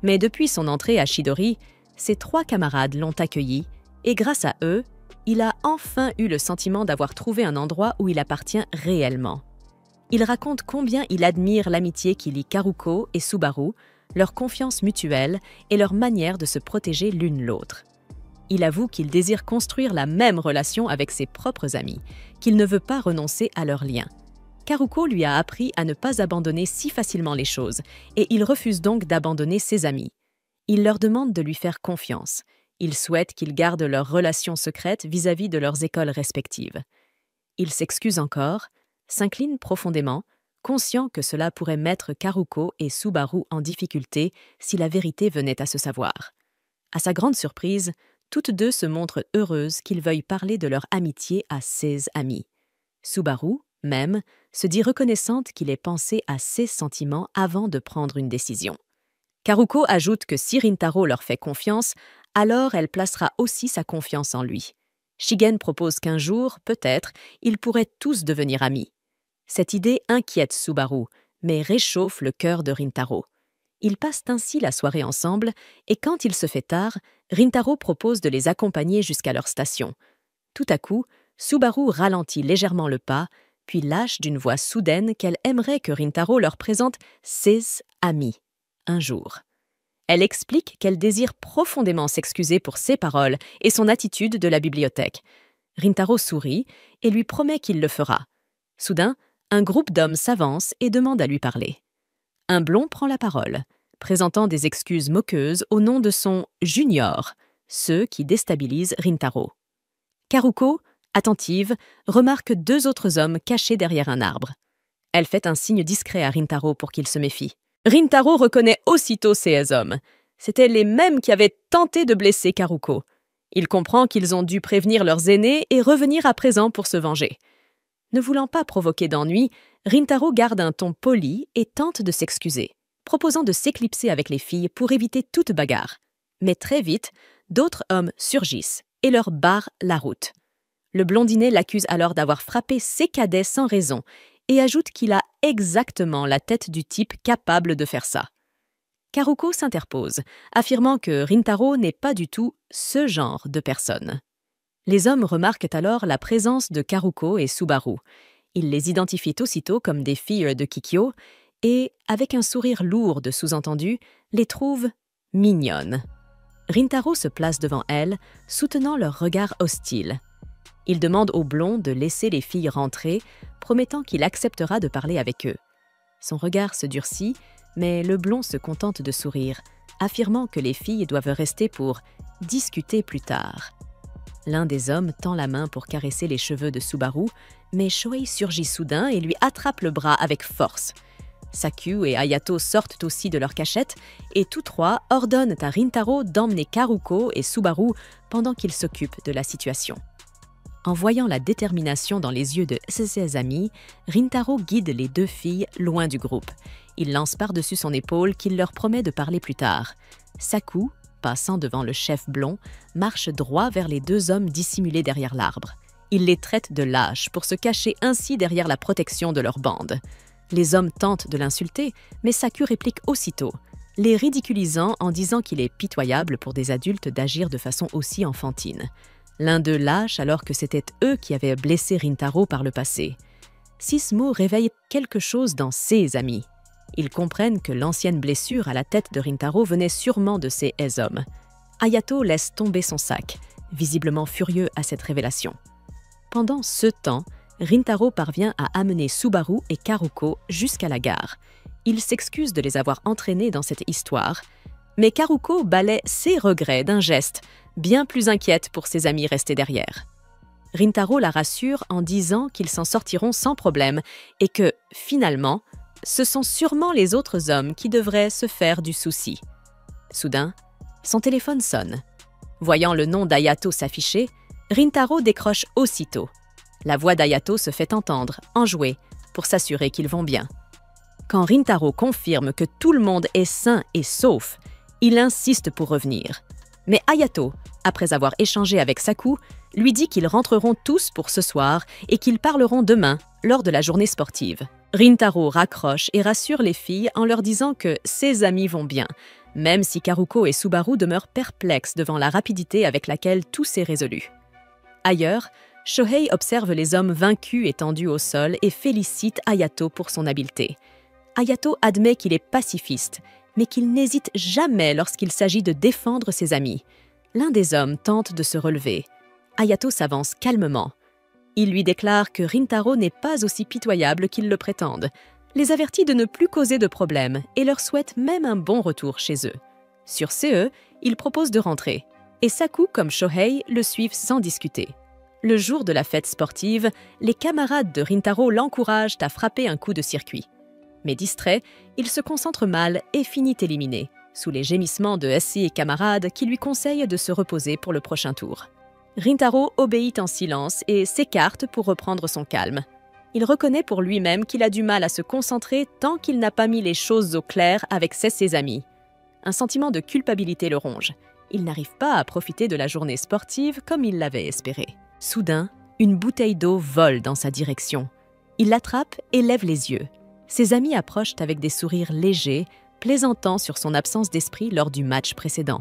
Mais depuis son entrée à Chidori, ses 3 camarades l'ont accueilli, et grâce à eux, il a enfin eu le sentiment d'avoir trouvé un endroit où il appartient réellement. Il raconte combien il admire l'amitié qui lie Karuko et Subaru, leur confiance mutuelle et leur manière de se protéger l'une l'autre. Il avoue qu'il désire construire la même relation avec ses propres amis, qu'il ne veut pas renoncer à leur lien. Karuko lui a appris à ne pas abandonner si facilement les choses, et il refuse donc d'abandonner ses amis. Il leur demande de lui faire confiance. Il souhaite qu'ils gardent leur relation secrète vis-à-vis de leurs écoles respectives. Il s'excuse encore, s'incline profondément, conscient que cela pourrait mettre Karuko et Subaru en difficulté si la vérité venait à se savoir. À sa grande surprise, toutes deux se montrent heureuses qu'ils veuillent parler de leur amitié à ses amis. Subaru, même, se dit reconnaissante qu'il ait pensé à ses sentiments avant de prendre une décision. Karuko ajoute que si Rintaro leur fait confiance, alors elle placera aussi sa confiance en lui. Shigen propose qu'un jour, peut-être, ils pourraient tous devenir amis. Cette idée inquiète Subaru, mais réchauffe le cœur de Rintaro. Ils passent ainsi la soirée ensemble, et quand il se fait tard, Rintaro propose de les accompagner jusqu'à leur station. Tout à coup, Subaru ralentit légèrement le pas, puis lâche d'une voix soudaine qu'elle aimerait que Rintaro leur présente ses amis, un jour. Elle explique qu'elle désire profondément s'excuser pour ses paroles et son attitude de la bibliothèque. Rintaro sourit et lui promet qu'il le fera. Soudain, un groupe d'hommes s'avance et demande à lui parler. Un blond prend la parole, présentant des excuses moqueuses au nom de son « junior », ceux qui déstabilisent Rintaro. Karuko, attentive, remarque 2 autres hommes cachés derrière un arbre. Elle fait un signe discret à Rintaro pour qu'il se méfie. Rintaro reconnaît aussitôt ces hommes. C'étaient les mêmes qui avaient tenté de blesser Karuko. Il comprend qu'ils ont dû prévenir leurs aînés et revenir à présent pour se venger. Ne voulant pas provoquer d'ennui, Rintaro garde un ton poli et tente de s'excuser, proposant de s'éclipser avec les filles pour éviter toute bagarre. Mais très vite, d'autres hommes surgissent et leur barrent la route. Le blondinet l'accuse alors d'avoir frappé ses cadets sans raison et ajoute qu'il a exactement la tête du type capable de faire ça. Karuko s'interpose, affirmant que Rintaro n'est pas du tout ce genre de personne. Les hommes remarquent alors la présence de Karuko et Subaru. Ils les identifient aussitôt comme des filles de Kikyo et, avec un sourire lourd de sous-entendu, les trouvent mignonnes. Rintaro se place devant elles, soutenant leur regard hostile. Il demande au blond de laisser les filles rentrer, promettant qu'il acceptera de parler avec eux. Son regard se durcit, mais le blond se contente de sourire, affirmant que les filles doivent rester pour discuter plus tard. L'un des hommes tend la main pour caresser les cheveux de Subaru, mais Shohei surgit soudain et lui attrape le bras avec force. Saku et Hayato sortent aussi de leur cachette et tous 3 ordonnent à Rintaro d'emmener Karuko et Subaru pendant qu'il s'occupe de la situation. En voyant la détermination dans les yeux de ses amis, Rintaro guide les deux filles loin du groupe. Il lance par-dessus son épaule qu'il leur promet de parler plus tard. Saku, passant devant le chef blond, marche droit vers les deux hommes dissimulés derrière l'arbre. Il les traite de lâches pour se cacher ainsi derrière la protection de leur bande. Les hommes tentent de l'insulter, mais Saku réplique aussitôt, les ridiculisant en disant qu'il est pitoyable pour des adultes d'agir de façon aussi enfantine. L'un d'eux lâche alors que c'était eux qui avaient blessé Rintaro par le passé. 6 mots réveillent quelque chose dans ses amis. Ils comprennent que l'ancienne blessure à la tête de Rintaro venait sûrement de ces hommes. Hayato laisse tomber son sac, visiblement furieux à cette révélation. Pendant ce temps, Rintaro parvient à amener Subaru et Karuko jusqu'à la gare. Il s'excuse de les avoir entraînés dans cette histoire, mais Karuko balaie ses regrets d'un geste, bien plus inquiète pour ses amis restés derrière. Rintaro la rassure en disant qu'ils s'en sortiront sans problème et que, finalement, ce sont sûrement les autres hommes qui devraient se faire du souci. Soudain, son téléphone sonne. Voyant le nom d'Hayato s'afficher, Rintaro décroche aussitôt. La voix d'Hayato se fait entendre, enjouée, pour s'assurer qu'ils vont bien. Quand Rintaro confirme que tout le monde est sain et sauf, il insiste pour revenir. Mais Hayato, après avoir échangé avec Saku, lui dit qu'ils rentreront tous pour ce soir et qu'ils parleront demain, lors de la journée sportive. Rintaro raccroche et rassure les filles en leur disant que ses amis vont bien, même si Karuko et Subaru demeurent perplexes devant la rapidité avec laquelle tout s'est résolu. Ailleurs, Shohei observe les hommes vaincus étendus au sol et félicite Hayato pour son habileté. Hayato admet qu'il est pacifiste, mais qu'il n'hésite jamais lorsqu'il s'agit de défendre ses amis. L'un des hommes tente de se relever. Hayato s'avance calmement. Il lui déclare que Rintaro n'est pas aussi pitoyable qu'ils le prétendent, les avertit de ne plus causer de problèmes et leur souhaite même un bon retour chez eux. Sur ce, il propose de rentrer, et Saku comme Shohei le suivent sans discuter. Le jour de la fête sportive, les camarades de Rintaro l'encouragent à frapper un coup de circuit. Mais distrait, il se concentre mal et finit éliminé, sous les gémissements de Essie et camarades qui lui conseillent de se reposer pour le prochain tour. Rintaro obéit en silence et s'écarte pour reprendre son calme. Il reconnaît pour lui-même qu'il a du mal à se concentrer tant qu'il n'a pas mis les choses au clair avec ses amis. Un sentiment de culpabilité le ronge. Il n'arrive pas à profiter de la journée sportive comme il l'avait espéré. Soudain, une bouteille d'eau vole dans sa direction. Il l'attrape et lève les yeux. Ses amis approchent avec des sourires légers, plaisantant sur son absence d'esprit lors du match précédent.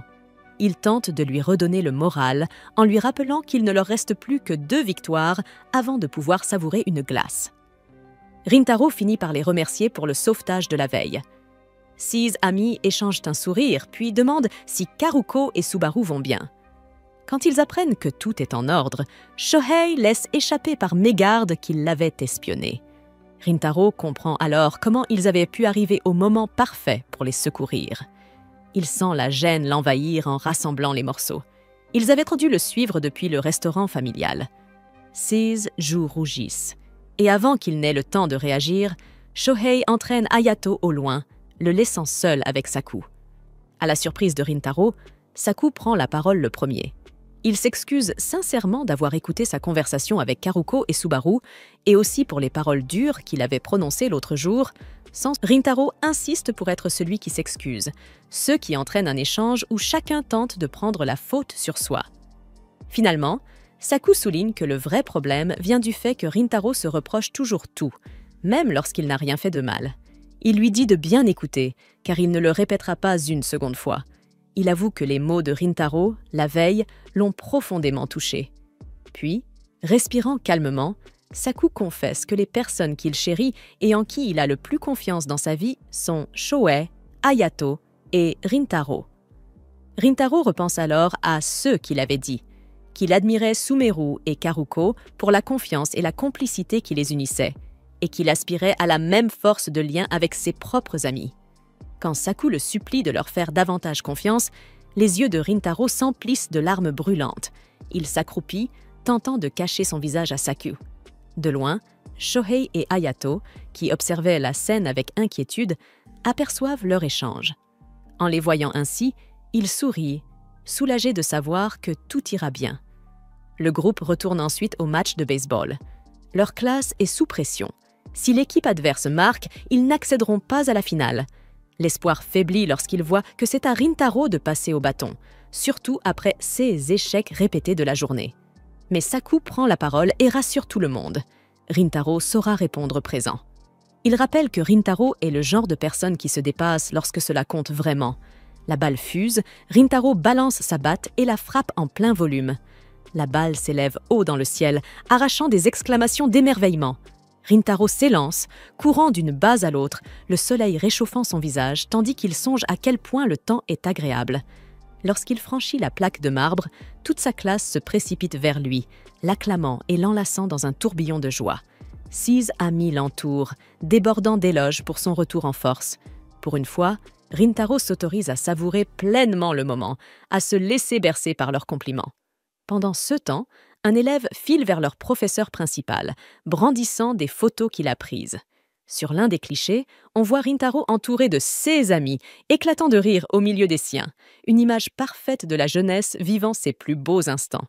Il tente de lui redonner le moral en lui rappelant qu'il ne leur reste plus que 2 victoires avant de pouvoir savourer une glace. Rintaro finit par les remercier pour le sauvetage de la veille. 6 amis échangent un sourire, puis demandent si Karuko et Subaru vont bien. Quand ils apprennent que tout est en ordre, Shohei laisse échapper par mégarde qu'il l'avait espionné. Rintaro comprend alors comment ils avaient pu arriver au moment parfait pour les secourir. Il sent la gêne l'envahir en rassemblant les morceaux. Ils avaient trop dû le suivre depuis le restaurant familial. Ses joues rougissent. Et avant qu'il n'ait le temps de réagir, Shohei entraîne Hayato au loin, le laissant seul avec Saku. À la surprise de Rintaro, Saku prend la parole le premier. Il s'excuse sincèrement d'avoir écouté sa conversation avec Karuko et Subaru, et aussi pour les paroles dures qu'il avait prononcées l'autre jour. Rintaro insiste pour être celui qui s'excuse, ce qui entraîne un échange où chacun tente de prendre la faute sur soi. Finalement, Saku souligne que le vrai problème vient du fait que Rintaro se reproche toujours tout, même lorsqu'il n'a rien fait de mal. Il lui dit de bien écouter, car il ne le répétera pas une seconde fois. Il avoue que les mots de Rintaro, la veille, l'ont profondément touché. Puis, respirant calmement, Saku confesse que les personnes qu'il chérit et en qui il a le plus confiance dans sa vie sont Shohei, Hayato et Rintaro. Rintaro repense alors à ceux qu'il avait dit, qu'il admirait Sumeru et Karuko pour la confiance et la complicité qui les unissait, et qu'il aspirait à la même force de lien avec ses propres amis. Quand Saku le supplie de leur faire davantage confiance, les yeux de Rintaro s'emplissent de larmes brûlantes. Il s'accroupit, tentant de cacher son visage à Saku. De loin, Shohei et Hayato, qui observaient la scène avec inquiétude, aperçoivent leur échange. En les voyant ainsi, il sourit, soulagé de savoir que tout ira bien. Le groupe retourne ensuite au match de baseball. Leur classe est sous pression. Si l'équipe adverse marque, ils n'accéderont pas à la finale. L'espoir faiblit lorsqu'ils voient que c'est à Rintaro de passer au bâton, surtout après 6 échecs répétés de la journée. Mais Saku prend la parole et rassure tout le monde. Rintaro saura répondre présent. Il rappelle que Rintaro est le genre de personne qui se dépasse lorsque cela compte vraiment. La balle fuse, Rintaro balance sa batte et la frappe en plein volume. La balle s'élève haut dans le ciel, arrachant des exclamations d'émerveillement. Rintaro s'élance, courant d'une base à l'autre, le soleil réchauffant son visage tandis qu'il songe à quel point le temps est agréable. Lorsqu'il franchit la plaque de marbre, toute sa classe se précipite vers lui, l'acclamant et l'enlaçant dans un tourbillon de joie. 6 amis l'entourent, débordant d'éloges pour son retour en force. Pour une fois, Rintaro s'autorise à savourer pleinement le moment, à se laisser bercer par leurs compliments. Pendant ce temps, un élève file vers leur professeur principal, brandissant des photos qu'il a prises. Sur l'un des clichés, on voit Rintaro entouré de ses amis, éclatant de rire au milieu des siens, une image parfaite de la jeunesse vivant ses plus beaux instants.